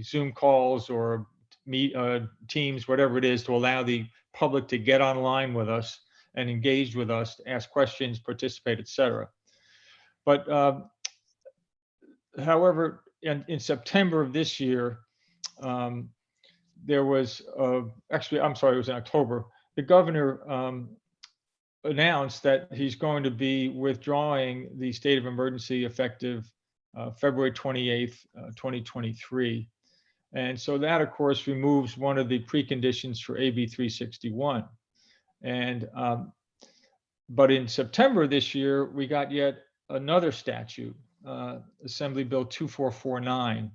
Zoom calls or Teams, whatever it is, to allow the public to get online with us and engage with us, to ask questions, participate, et cetera. But however, in September of this year, there was actually, I'm sorry, it was in October, the governor announced that he's going to be withdrawing the state of emergency effective February 28th, 2023. And so that, of course, removes one of the preconditions for AB 361. And but in September this year, we got yet another statute, Assembly Bill 2449,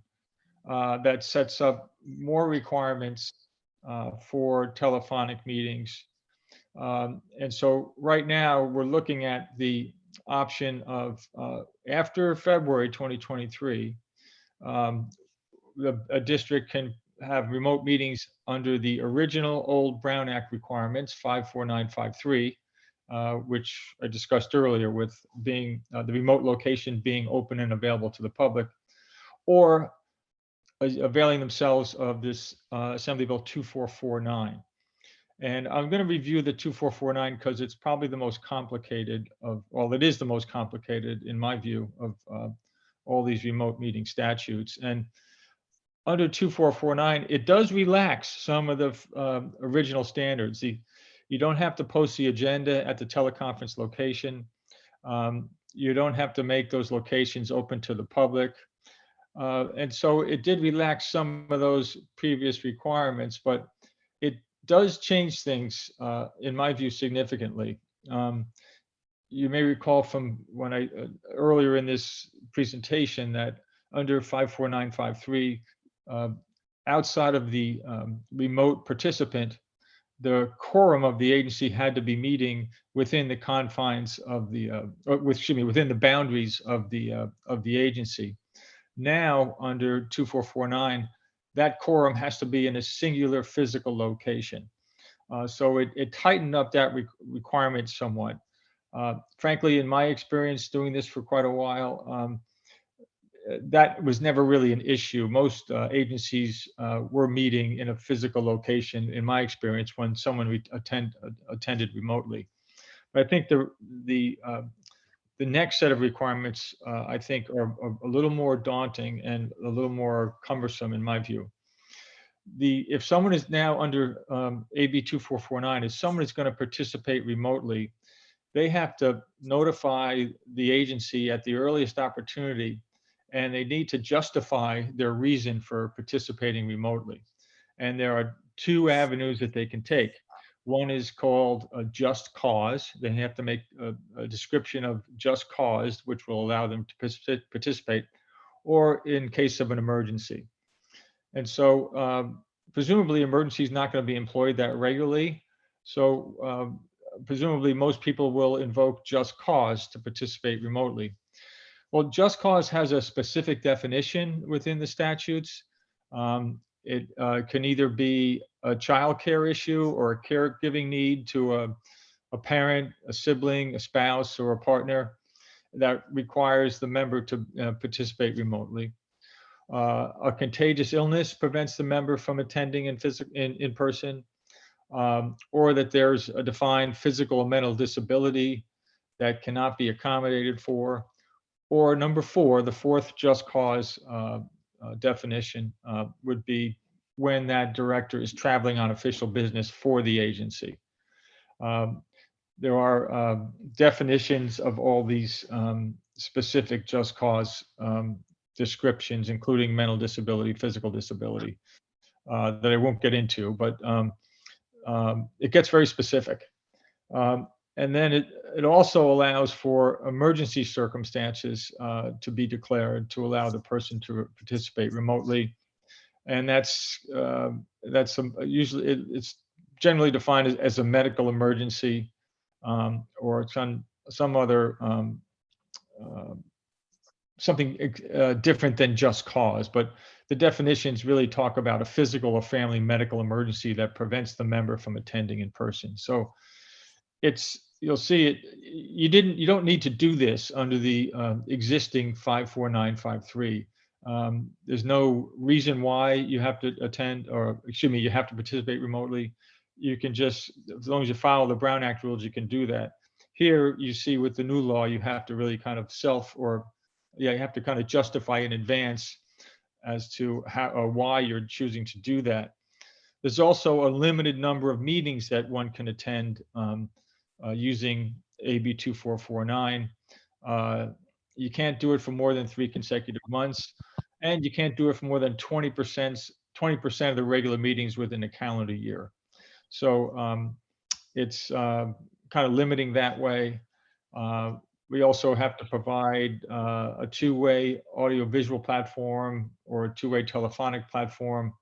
that sets up more requirements for telephonic meetings. And so right now we're looking at the option of after February 2023, a district can have remote meetings under the original old Brown Act requirements, 54953, which I discussed earlier with being the remote location being open and available to the public, or availing themselves of this Assembly Bill 2449. And I'm going to review the 2449 because it's probably the most complicated of, well, it is the most complicated in my view of all these remote meeting statutes. And under 2449, it does relax some of the original standards. You don't have to post the agenda at the teleconference location. You don't have to make those locations open to the public. And so it did relax some of those previous requirements, but it does change things, in my view, significantly. You may recall from when I earlier in this presentation that under 54953, outside of the remote participant, the quorum of the agency had to be meeting within the confines of the, within the boundaries of the agency. Now, under 2449, that quorum has to be in a singular physical location. So it tightened up that requirement somewhat. Frankly, in my experience doing this for quite a while, that was never really an issue. Most agencies were meeting in a physical location, in my experience, when someone attended remotely. But I think the next set of requirements, I think, are a little more daunting and a little more cumbersome, in my view. If someone is now under AB 2449, if someone is going to participate remotely, they have to notify the agency at the earliest opportunity, and they need to justify their reason for participating remotely. And there are two avenues that they can take. One is called a just cause. They have to make a description of just cause, which will allow them to participate, or in case of an emergency. And so presumably emergency is not going to be employed that regularly. So presumably most people will invoke just cause to participate remotely. Well, just cause has a specific definition within the statutes. It can either be a child care issue or a caregiving need to a parent, a sibling, a spouse, or a partner that requires the member to participate remotely. A contagious illness prevents the member from attending in person, or that there's a defined physical or mental disability that cannot be accommodated for. Or number four, the fourth just cause definition would be when that director is traveling on official business for the agency. There are definitions of all these specific just cause descriptions, including mental disability, physical disability, that I won't get into, but it gets very specific. And then it also allows for emergency circumstances to be declared to allow the person to participate remotely. And that's usually it's generally defined as a medical emergency or some other something different than just cause. But the definitions really talk about a physical or family medical emergency that prevents the member from attending in person. So you'll see it. You don't need to do this under the existing 54953. There's no reason why you have to attend, or excuse me, you have to participate remotely. You can just, as long as you follow the Brown Act rules, you can do that. Here you see with the new law, you have to really kind of you have to kind of justify in advance as to how or why you're choosing to do that. There's also a limited number of meetings that one can attend using AB 2449. You can't do it for more than 3 consecutive months, and you can't do it for more than 20% of the regular meetings within a calendar year. So it's kind of limiting that way. We also have to provide a two-way audio-visual platform or a two-way telephonic platform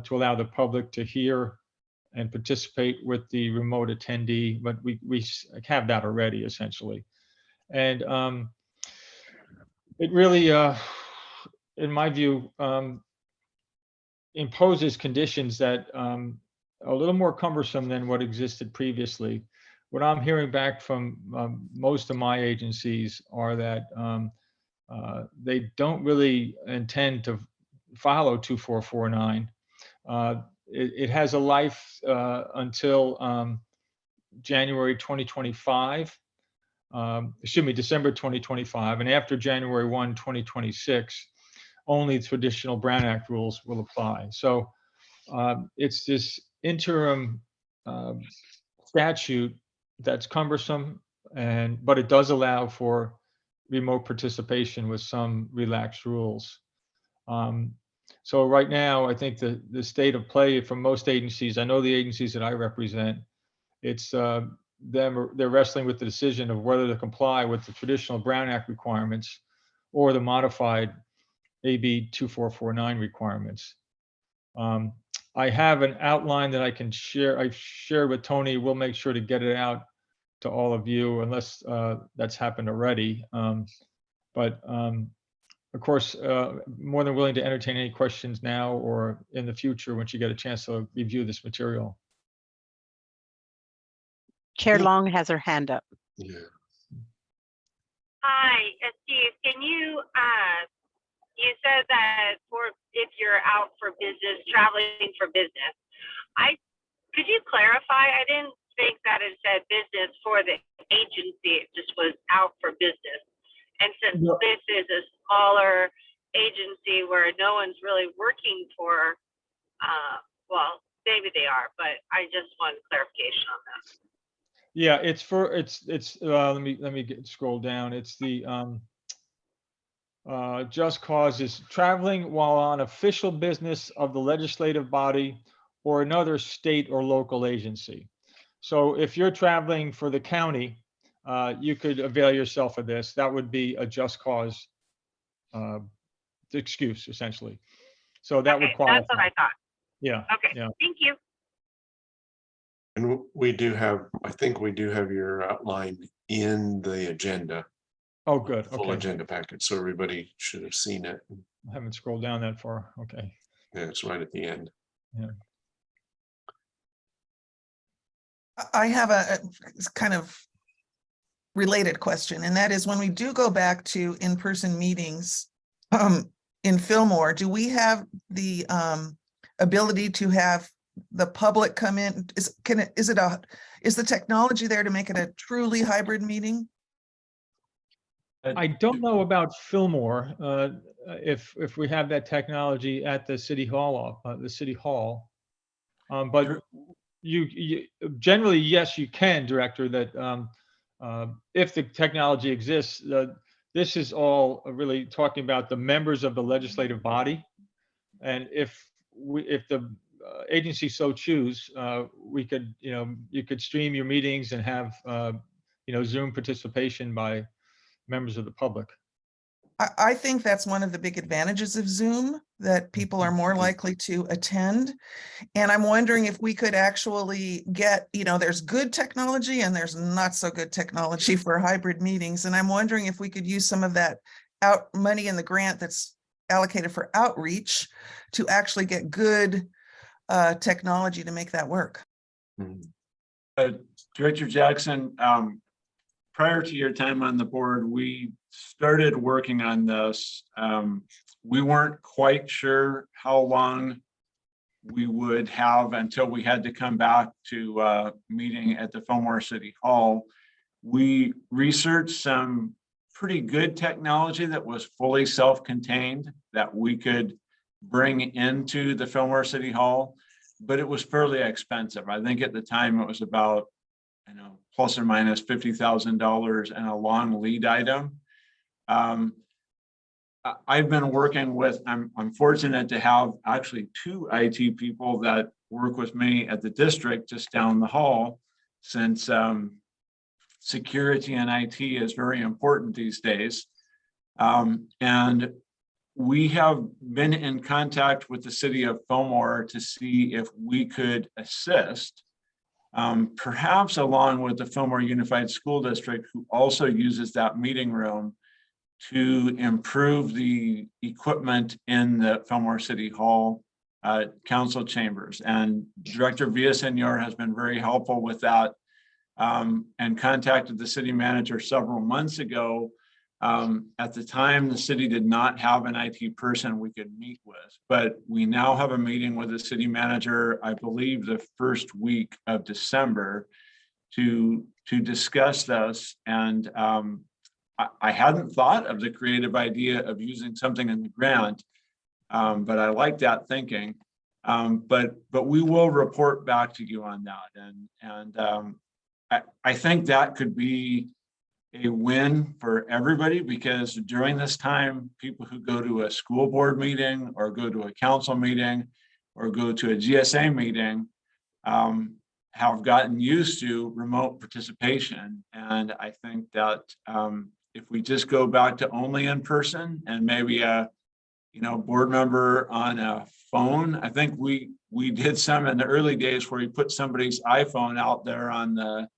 to allow the public to hear and participate with the remote attendee, but we have that already essentially. And it really, in my view, imposes conditions that are a little more cumbersome than what existed previously. What I'm hearing back from most of my agencies are that they don't really intend to follow 2449. It has a life until January 2025. Excuse me, December 2025. And after January 1, 2026, only traditional Brown Act rules will apply. So it's this interim statute that's cumbersome, but it does allow for remote participation with some relaxed rules. So right now, I think the state of play for most agencies, I know the agencies that I represent, it's they're wrestling with the decision of whether to comply with the traditional Brown Act requirements or the modified AB 2449 requirements. I have an outline that I can share. I've shared with Tony. We'll make sure to get it out to all of you unless that's happened already. Of course, more than willing to entertain any questions now or in the future once you get a chance to review this material. Chair Long has her hand up. Yeah. Hi, Steve, can you said that if you're out for business, traveling for business, could you clarify? I didn't think that it said business for the agency, it just was out for business. And since this is a smaller agency where no one's really working for, well, maybe they are, but I just want clarification on that. Yeah, let me scroll down. It's the just cause is traveling while on official business of the legislative body or another state or local agency. So if you're traveling for the county, you could avail yourself of this. That would be a just cause excuse, essentially. So that would qualify. That's what I thought. Yeah. Okay. Yeah. Thank you. And we do have, I think we do have your outline in the agenda. Oh, good. Full Okay. agenda package, so everybody should have seen it. I haven't scrolled down that far. Okay. Yeah, it's right at the end. Yeah. I have a kind of related question, and that is when we do go back to in-person meetings in Fillmore, do we have the ability to have the public come in? Is the technology there to make it a truly hybrid meeting? I don't know about Fillmore, if we have that technology at the city hall, but you generally, yes, you can, Director, that if the technology exists, this is all really talking about the members of the legislative body. And if the agency so choose, we could, you could stream your meetings and have, Zoom participation by members of the public. I think that's one of the big advantages of Zoom, that people are more likely to attend. And I'm wondering if we could actually get, there's good technology and there's not so good technology for hybrid meetings. And I'm wondering if we could use some of that money in the grant that's allocated for outreach to actually get good technology to make that work. Director Jackson, prior to your time on the board, we started working on this. We weren't quite sure how long we would have until we had to come back to a meeting at the Fillmore City Hall. We researched some pretty good technology that was fully self-contained that we could bring into the Fillmore City Hall, but it was fairly expensive. I think at the time it was about, plus or minus $50,000 and a long lead item. I've been working with, I'm fortunate to have actually 2 IT people that work with me at the district just down the hall. since security and IT is very important these days. And we have been in contact with the city of Fillmore to see if we could assist, perhaps along with the Fillmore Unified School District, who also uses that meeting room, to improve the equipment in the Fillmore City Hall council chambers. And Director Villasenor has been very helpful with that, and contacted the city manager several months ago. At the time, the city did not have an IT person we could meet with, but we now have a meeting with the city manager, I believe the first week of December, to discuss this. And I hadn't thought of the creative idea of using something in the grant, but I like that thinking. But we will report back to you on that. And I think that could be a win for everybody, because during this time, people who go to a school board meeting or go to a council meeting or go to a GSA meeting have gotten used to remote participation. And I think that if we just go back to only in person and maybe a board member on a phone, I think we did some in the early days where we put somebody's iPhone out there on the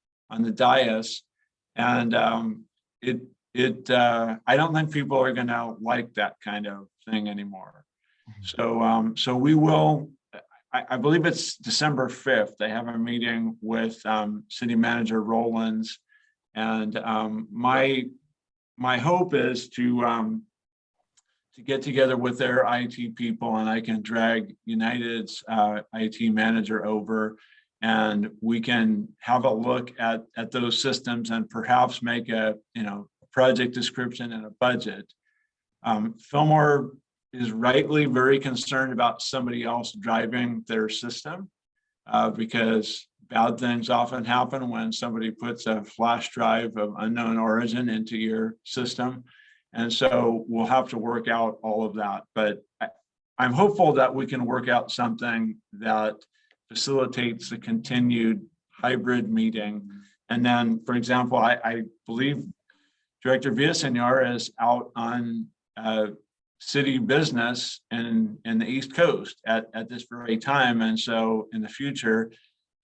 dais. And I don't think people are going to like that kind of thing anymore. So we will, I believe it's December 5th, they have a meeting with City Manager Rollins. And my hope is to get together with their IT people, and I can drag United's IT manager over, and we can have a look at those systems and perhaps make a project description and a budget. Fillmore is rightly very concerned about somebody else driving their system, because bad things often happen when somebody puts a flash drive of unknown origin into your system. And so we'll have to work out all of that. But I'm hopeful that we can work out something that facilitates the continued hybrid meeting. And then, for example, I believe Director Villasenor is out on city business in the East Coast at this very time. And so in the future,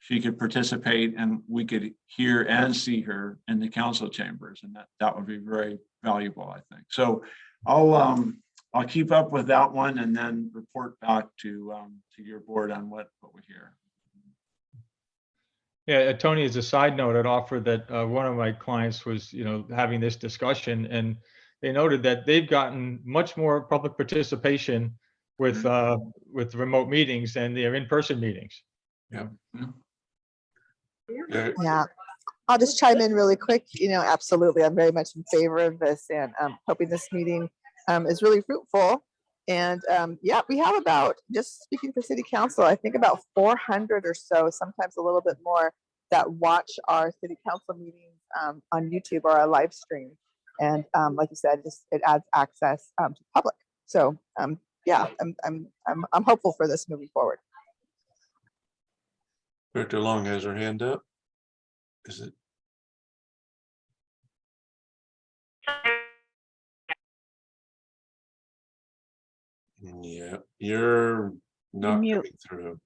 she could participate and we could hear and see her in the council chambers. And that would be very valuable, I think. So I'll keep up with that one and then report back to your board on what we hear. Yeah, Tony, as a side note, I'd offer that one of my clients was, having this discussion, and they noted that they've gotten much more public participation with remote meetings than their in-person meetings. Yeah. Yeah, I'll just chime in really quick. Absolutely, I'm very much in favor of this, and hoping this meeting is really fruitful. And yeah, we have about, just speaking for city council, I think about 400 or so, sometimes a little bit more, that watch our city council meetings on YouTube or our live stream. And like you said, it adds access to the public. So yeah, I'm hopeful for this moving forward. Director Long has her hand up. Is it? Yeah, you're not Mute. coming through.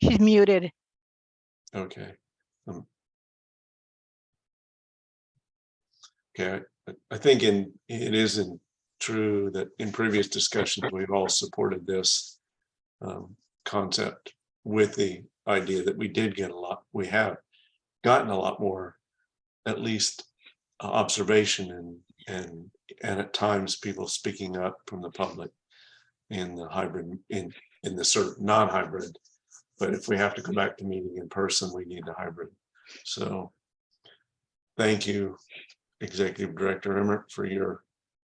She's muted. Okay. Okay, I think it isn't true that in previous discussions, we've all supported this concept with the idea that we have gotten a lot more, at least observation and at times people speaking up from the public in the hybrid, in the sort of non-hybrid. But if we have to go back to meeting in person, we need a hybrid. So thank you, Executive Director Emmert, for your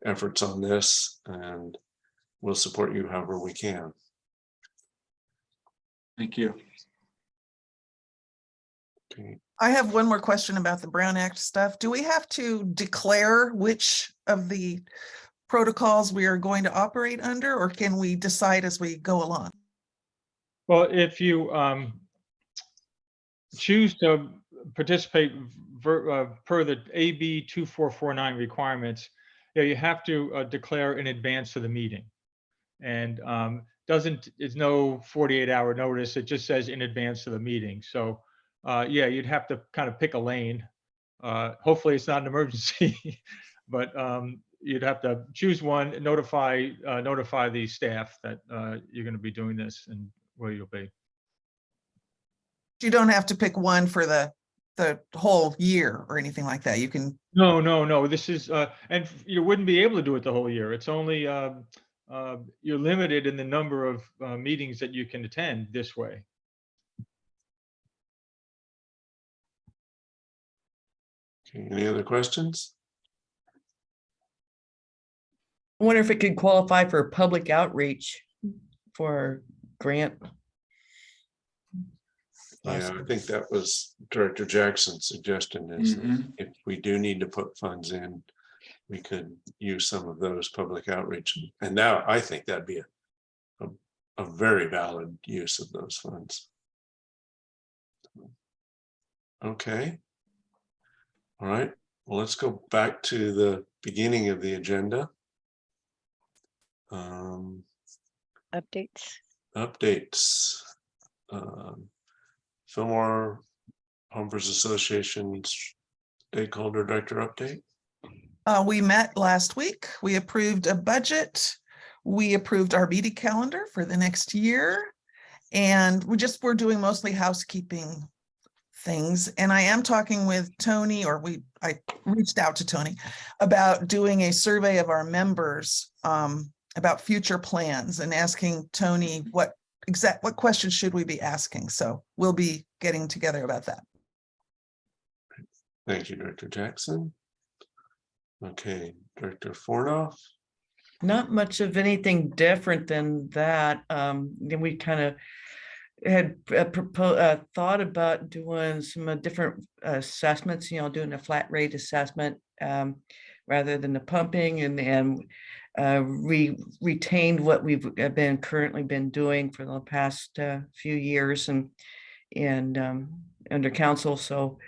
efforts on this, and we'll support you however we can. Thank you. Okay. I have one more question about the Brown Act stuff. Do we have to declare which of the protocols we are going to operate under, or can we decide as we go along? Well, if you choose to participate per the AB 2449 requirements, you have to declare in advance of the meeting. And it's no 48-hour notice. It just says in advance of the meeting. So yeah, you'd have to kind of pick a lane. Hopefully it's not an emergency, but you'd have to choose one, notify the staff that you're going to be doing this and where you'll be. You don't have to pick one for the whole year or anything like that. You can. No. This is, and you wouldn't be able to do it the whole year. It's only, you're limited in the number of meetings that you can attend this way. Okay, any other questions? I wonder if it could qualify for public outreach for grant. Yeah, I think that was Director Jackson's suggestion is that if we do need to put funds in, we could use some of those public outreach. And now I think that'd be a very valid use of those funds. Okay. All right, well, let's go back to the beginning of the agenda. Updates. Fillmore Homeowners Association stakeholder director update. We met last week. We approved a budget. We approved our meeting calendar for the next year. And we're doing mostly housekeeping things. And I am talking with Tony, I reached out to Tony about doing a survey of our members about future plans and asking Tony what questions should we be asking. So we'll be getting together about that. Thank you, Director Jackson. Okay, Director Fornoff. Not much of anything different than that. Then we kind of had thought about doing some different assessments, doing a flat rate assessment rather than the pumping, and retained what we've currently been doing for the past few years and under council. So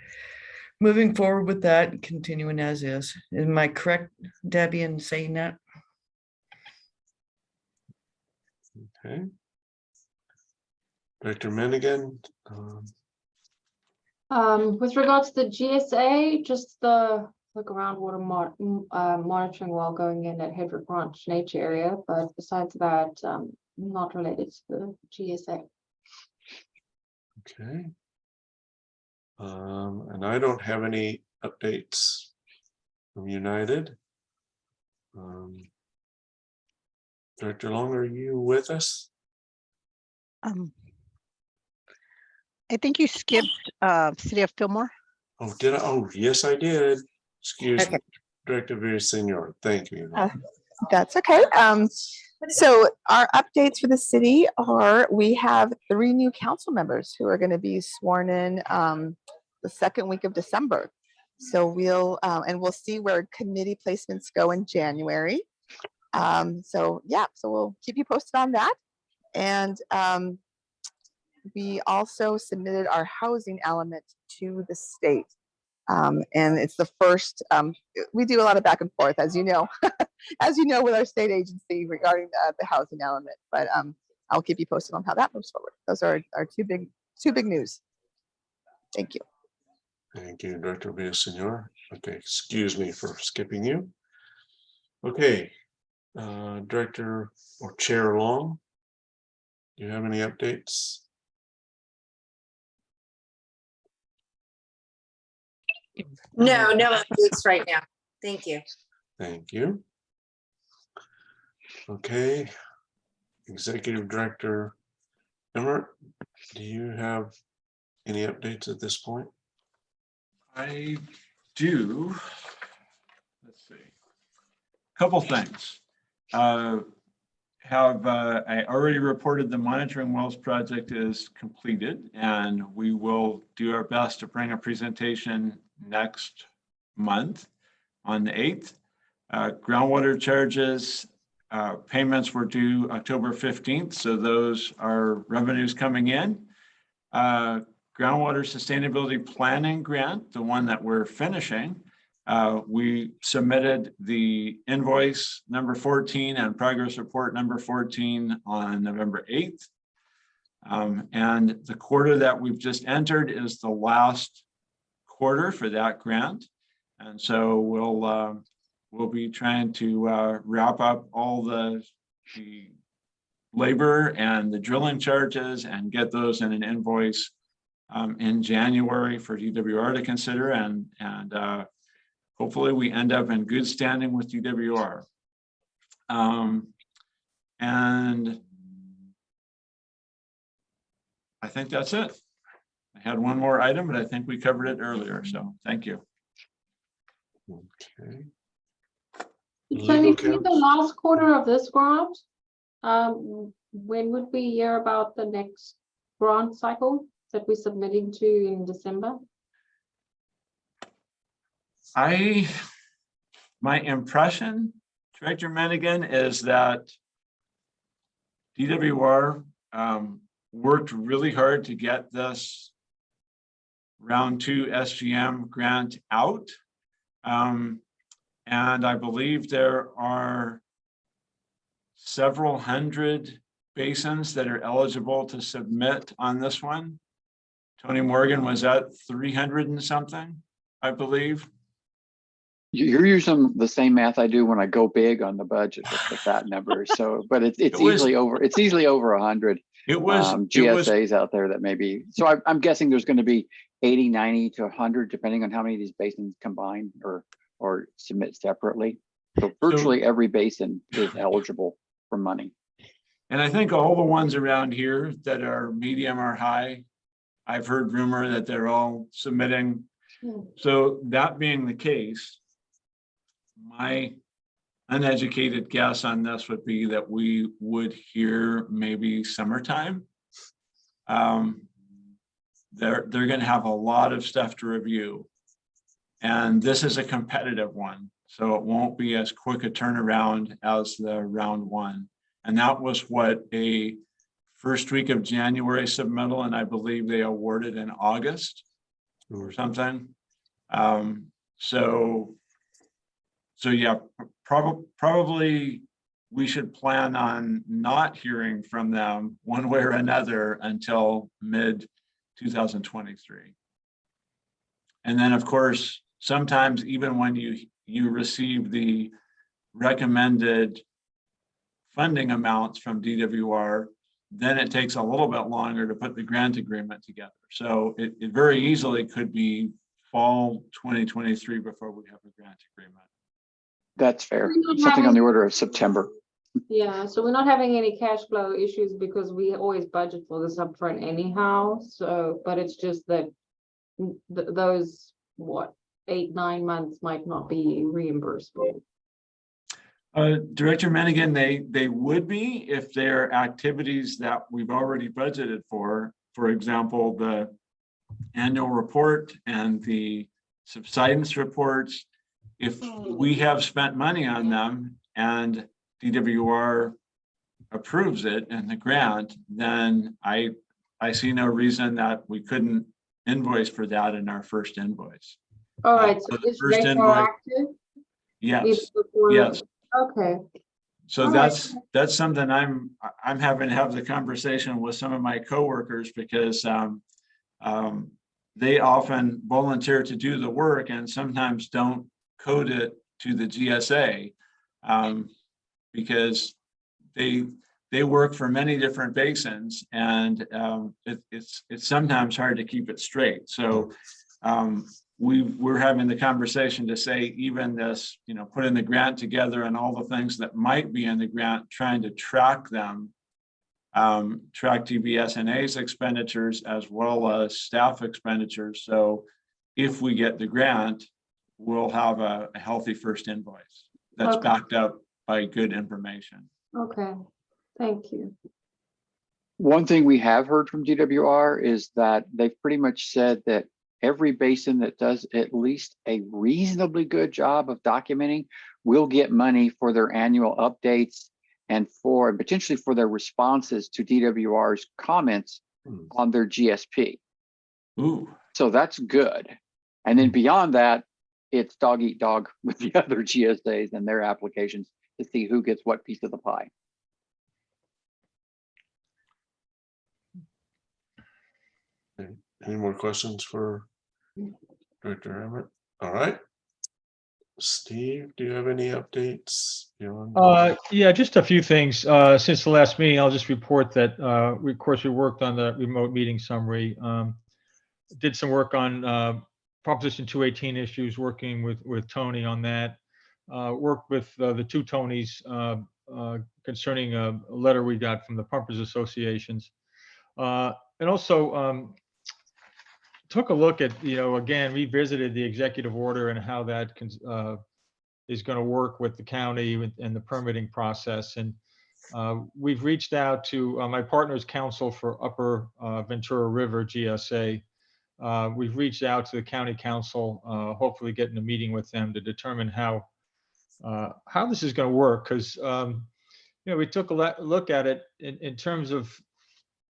moving forward with that and continuing as is. Am I correct, Debbie, in saying that? Okay. Director Menigan. With regards to the GSA, just the groundwater monitoring while going in at Hedrick Ranch Nature Area, but besides that, not related to the GSA. Okay. And I don't have any updates from United. Director Long, are you with us? I think you skipped City of Fillmore. Oh, did I? Oh, yes, I did. Excuse me. Director Villasenor, thank you. That's okay. So our updates for the city are we have 3 new council members who are going to be sworn in the second week of December. So we'll see where committee placements go in January. So we'll keep you posted on that. And we also submitted our housing element to the state. And it's the first, we do a lot of back and forth, as you know, with our state agency regarding the housing element, but I'll keep you posted on how that moves forward. Those are our two big news. Thank you. Thank you, Director Villasenor. Okay, excuse me for skipping you. Okay, Director or Chair Long, do you have any updates? No updates right now. Thank you. Thank you. Okay, Executive Director Emmert, do you have any updates at this point? I do. Let's see. Couple things. I already reported the monitoring wells project is completed, and we will do our best to bring a presentation next month on the 8th. Groundwater charges payments were due October 15th, so those are revenues coming in. groundwater sustainability planning grant, the one that we're finishing. We submitted the invoice number 14 and progress report number 14 on November 8th. And the quarter that we've just entered is the last quarter for that grant. And so we'll be trying to wrap up all the labor and the drilling charges and get those in an invoice in January for DWR to consider, and hopefully we end up in good standing with DWR. And I think that's it. I had one more item, but I think we covered it earlier, so thank you. Okay. Tony, Legal for the counsel. last quarter of this grant, when would we hear about the next grant cycle that we're submitting to in December? My impression, Director Manigan, is that DWR worked really hard to get this round 2 SGM grant out. And I believe there are several hundred basins that are eligible to submit on this one. Tony Morgan was at 300 and something, I believe. You're using the same math I do when I go big on the budget with that number. So, but it's easily over 100. It was GSAs out there that maybe. So I'm guessing there's going to be 80, 90 to 100, depending on how many of these basins combine or submit separately. So virtually every basin is eligible for money. And I think all the ones around here that are medium or high, I've heard rumor that they're all submitting. So that being the case, my uneducated guess on this would be that we would hear maybe summertime. They're going to have a lot of stuff to review. And this is a competitive one, so it won't be as quick a turnaround as the round 1. And that was what a first week of January submittal, and I believe they awarded in August or something. So yeah, probably we should plan on not hearing from them one way or another until mid 2023. And then of course, sometimes even when you receive the recommended funding amounts from DWR, then it takes a little bit longer to put the grant agreement together. So it very easily could be fall 2023 before we have a grant agreement. That's fair. Something on the order of September. Yeah, so we're not having any cash flow issues because we always budget for this upfront anyhow. So, but it's just that those 8-9 months might not be reimbursable. Director Manigan, they would be if they're activities that we've already budgeted for example, the annual report and the subsidence reports. If we have spent money on them and DWR approves it in the grant, then I see no reason that we couldn't invoice for that in our first invoice. All right, so the it's first retroactive? Yes, Before- yes. Okay. So All that's something I'm having to have the conversation with some of my coworkers because they often volunteer to do the work and sometimes don't code it to the GSA because they work for many different basins and it's sometimes hard to keep it straight. So we're having the conversation to say even this, putting the grant together and all the things that might be in the grant, trying to track them, track TBSNA's expenditures as well as staff expenditures. So if we get the grant, we'll have a healthy first invoice that's backed up by good information. Okay, thank you. One thing we have heard from DWR is that they've pretty much said that every basin that does at least a reasonably good job of documenting will get money for their annual updates and potentially for their responses to DWR's comments on their GSP. Ooh, So that's good. And then beyond that, it's dog eat dog with the other GSAs and their applications to see who gets what piece of the pie. Any more questions for Director Emmett? All right. Steve, do you have any updates? Yeah, just a few things. Since the last meeting, I'll just report that, of course, we worked on the remote meeting summary. Did some work on Proposition 218 issues, working with Tony on that. Worked with the two Tonys concerning a letter we got from the Pumpers Associations. And also took a look at, again, revisited the executive order and how that is going to work with the county and the permitting process. And we've reached out to my partner's council for Upper Ventura River GSA. We've reached out to the county council, hopefully getting a meeting with them to determine how this is going to work. Because we took a look at it in terms of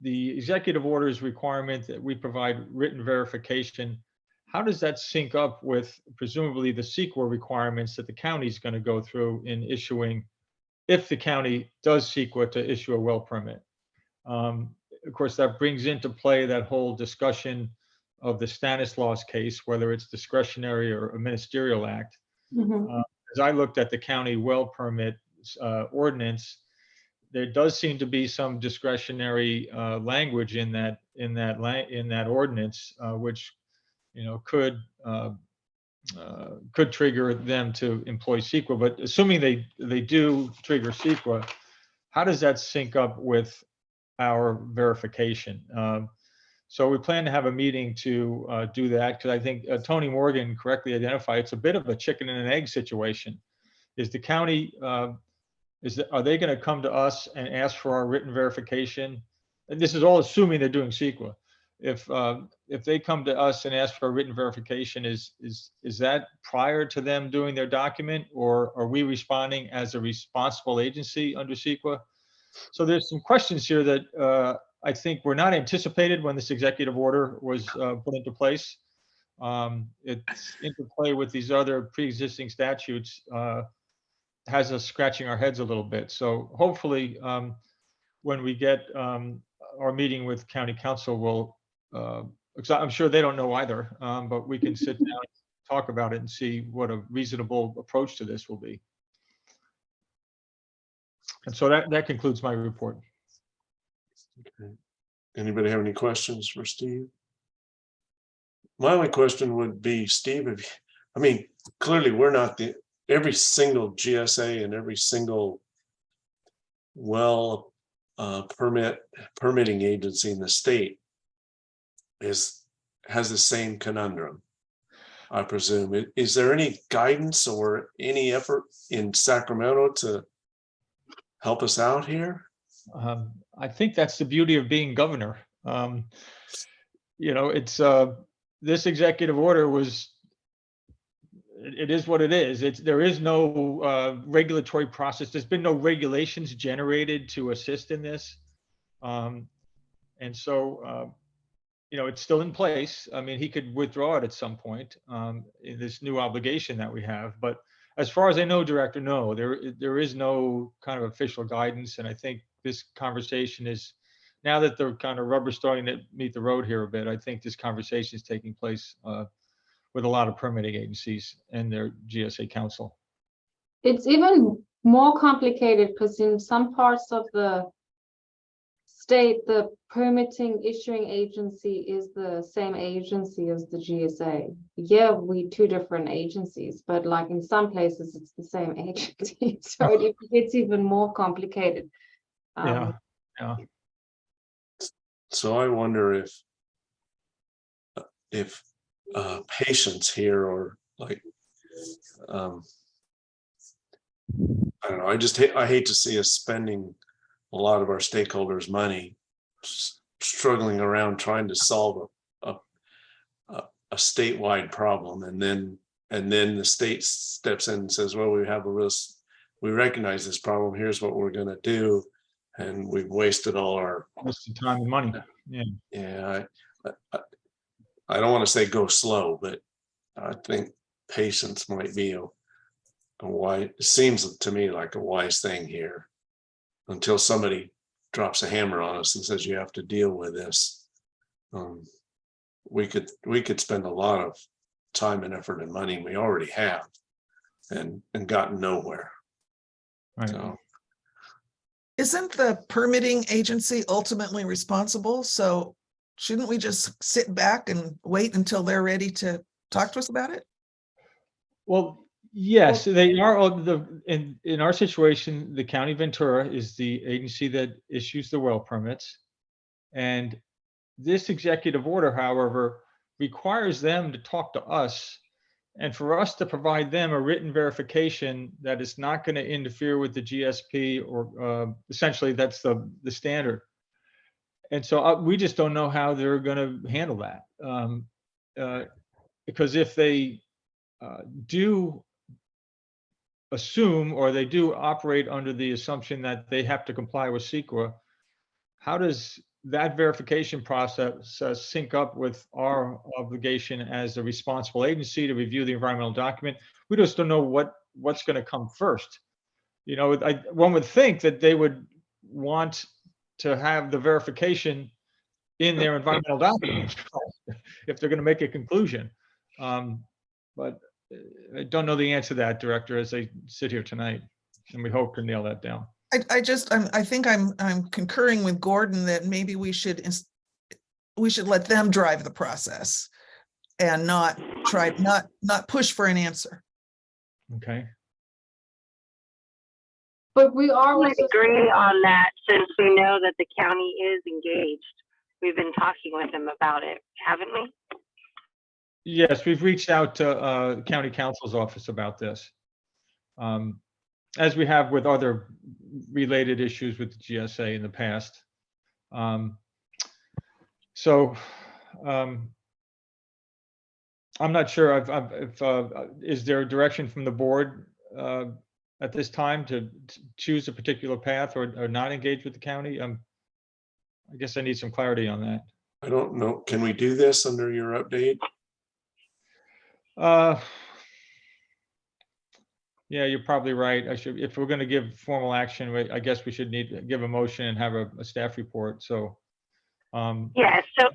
the executive order's requirement that we provide written verification. How does that sync up with presumably the CEQA requirements that the county is going to go through in issuing, if the county does CEQA to issue a well permit? Of course, that brings into play that whole discussion of the Stanislaus case, whether it's discretionary or a ministerial act. As I looked at the county well permit ordinance, there does seem to be some discretionary language in that ordinance, which could trigger them to employ CEQA. But assuming they do trigger CEQA, how does that sync up with our verification? So we plan to have a meeting to do that, because I think Tony Morgan correctly identified it's a bit of a chicken and an egg situation. Is the county are they going to come to us and ask for our written verification? And this is all assuming they're doing CEQA. If they come to us and ask for a written verification, is that prior to them doing their document, or are we responding as a responsible agency under CEQA? So there's some questions here that I think were not anticipated when this executive order was put into place. It's interplay with these other pre-existing statutes has us scratching our heads a little bit. So hopefully, when we get our meeting with county council, we'll, because I'm sure they don't know either, but we can sit down and talk about it and see what a reasonable approach to this will be. And so that concludes my report. Okay. Anybody have any questions for Steve? My only question would be, Steve, clearly we're not every single GSA and every single permitting agency in the state has the same conundrum, I presume. Is there any guidance or any effort in Sacramento to help us out here? I think that's the beauty of being governor. It's this executive order it is what it is. There is no regulatory process. There's been no regulations generated to assist in this. And so, it's still in place. I mean, he could withdraw it at some point in this new obligation that we have. But as far as I know, Director, no, there is no kind of official guidance. And I think this conversation is, now that the kind of rubber's starting to meet the road here a bit, I think this conversation is taking place with a lot of permitting agencies and their GSA council. It's even more complicated because in some parts of the state, the permitting issuing agency is the same agency as the GSA. Yeah, we two different agencies, but like in some places it's the same agency. So it's even more complicated. Yeah. So I wonder if patients here, or like, I don't know, I hate to see us spending a lot of our stakeholders' money struggling around trying to solve a statewide problem, and then the state steps in and says, well, we recognize this problem, here's what we're going to do, and we've wasted all our time and money. Yeah, I don't want to say go slow, but I think patience might be a wise, it seems to me like a wise thing here until somebody drops a hammer on us and says you have to deal with this. We could spend a lot of time and effort and money, and we already have, and gotten nowhere. Right. So Isn't the permitting agency ultimately responsible? So shouldn't we just sit back and wait until they're ready to talk to us about it? Well, yes, they are in our situation, the County Ventura is the agency that issues the well permits. And this executive order, however, requires them to talk to us and for us to provide them a written verification that it's not going to interfere with the GSP, or essentially that's the standard. And so we just don't know how they're going to handle that. Because if they do assume, or they do operate under the assumption that they have to comply with CEQA, how does that verification process sync up with our obligation as a responsible agency to review the environmental document? We just don't know what's going to come first. You know, one would think that they would want to have the verification in their environmental document if they're going to make a conclusion. But I don't know the answer to that, Director, as I sit here tonight, and we hope to nail that down. I think I'm concurring with Gordon that maybe we should let them drive the process and not push for an answer. Okay. But we are I would also agree on that, since we know that the county is engaged. We've been talking with them about it, haven't we? Yes, we've reached out to County Counsel's office about this, as we have with other related issues with the GSA in the past. So I'm not sure if is there a direction from the board at this time to choose a particular path or not engage with the county? I guess I need some clarity on that. I don't know. Can we do this under your update? Yeah, you're probably right. If we're going to give formal action, I guess we should need to give a motion and have a staff report. So, Yeah, so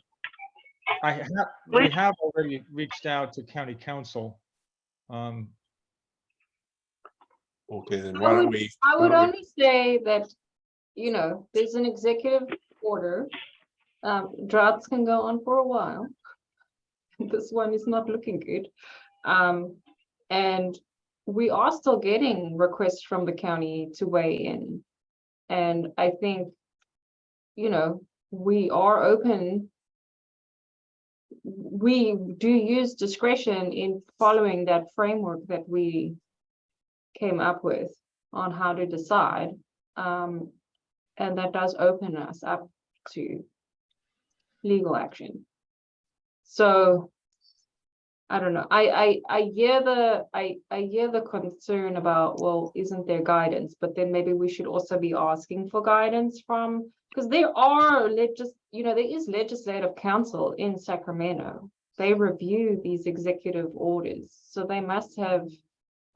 we have already reached out to County Council. Okay, then why don't we? I would only say that, you know, there's an executive order. Droughts can go on for a while. This one is not looking good. And we are still getting requests from the county to weigh in. And I think, you know, we are open. We do use discretion in following that framework that we came up with on how to decide. And that does open us up to legal action. So I don't know. I hear the concern about, well, isn't there guidance? But then maybe we should also be asking for guidance from, because there is legislative council in Sacramento. They review these executive orders, so they must have.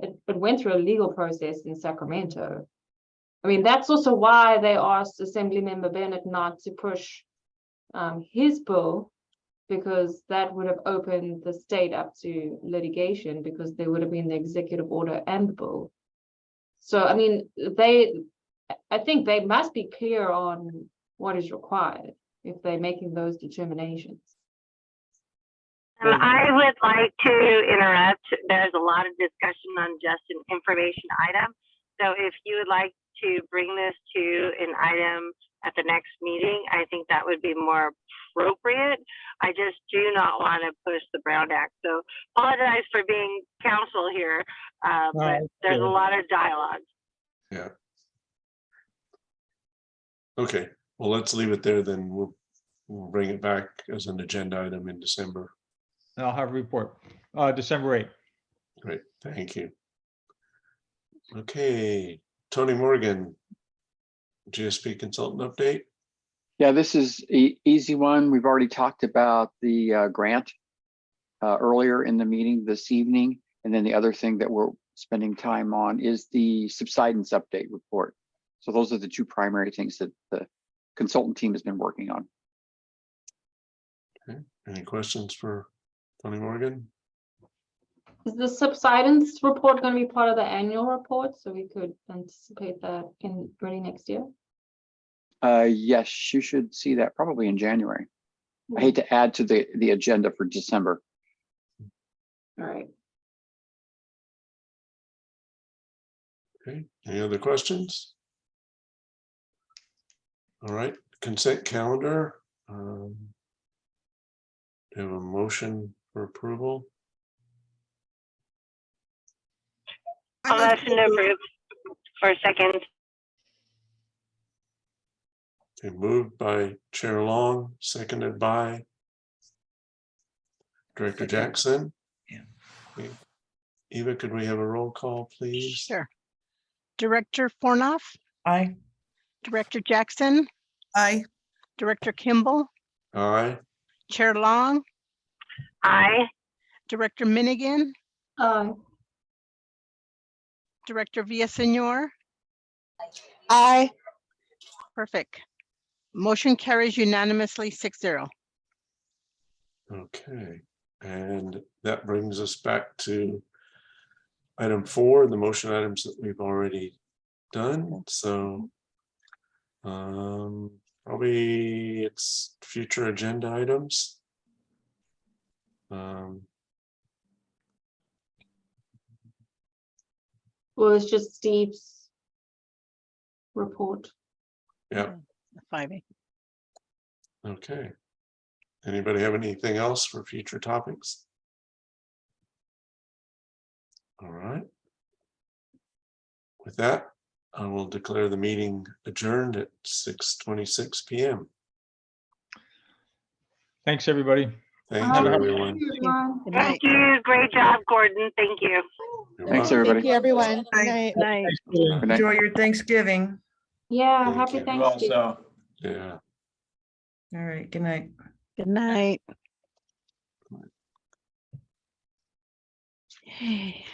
It went through a legal process in Sacramento. I mean, that's also why they asked Assemblymember Bennett not to push his bill, because that would have opened the state up to litigation, because there would have been the executive order and the bill. So, I mean, I think they must be clear on what is required if they're making those determinations. I would like to interrupt. There's a lot of discussion on just an information item. So if you would like to bring this to an item at the next meeting, I think that would be more appropriate. I just do not want to push the Brown Act. So apologize for being counsel here, but there's a lot of dialogue. Yeah. Okay, well, let's leave it there then. We'll bring it back as an agenda item in December. And I'll have a report, December 8th. Great, thank you. Okay, Tony Morgan, GSP consultant update. Yeah, this is an easy one. We've already talked about the grant earlier in the meeting this evening. And then the other thing that we're spending time on is the subsidence update report. So those are the two primary things that the consultant team has been working on. Okay. Any questions for Tony Morgan? Is the subsidence report going to be part of the annual report, so we could anticipate that in early next year? Yes, you should see that probably in January. I hate to add to the agenda for December. All right. Okay, any other questions? All right, consent calendar. Do you have a motion for approval? I'll motion to approve for a second. Okay, moved by Chair Long, seconded by Director Jackson. Yeah. Okay. Eva, could we have a roll call, please? Sure. Director Fornoff, Aye. Director Jackson, Aye. Director Kimball, Aye. Chair Long, Aye. Director Minigan, Director Villaseñor. Aye. Perfect. Motion carries unanimously 6-0. Okay, and that brings us back to item 4, the motion items that we've already done. So probably it's future agenda items. Well, it's just Steve's report. Yeah, 5A. okay. Anybody have anything else for future topics? All right. With that, I will declare the meeting adjourned at 6:26 p.m. Thanks, everybody. Thank you, everyone. Good Thank night. you. Great job, Gordon. Thank you. You're Thanks, welcome. everybody. Thank you, everyone. Good Aye. night. Good night. Good night. Enjoy your Thanksgiving. Yeah, Thank happy you. You Thanksgiving. also. Yeah. All right, good night. Good night. Hey.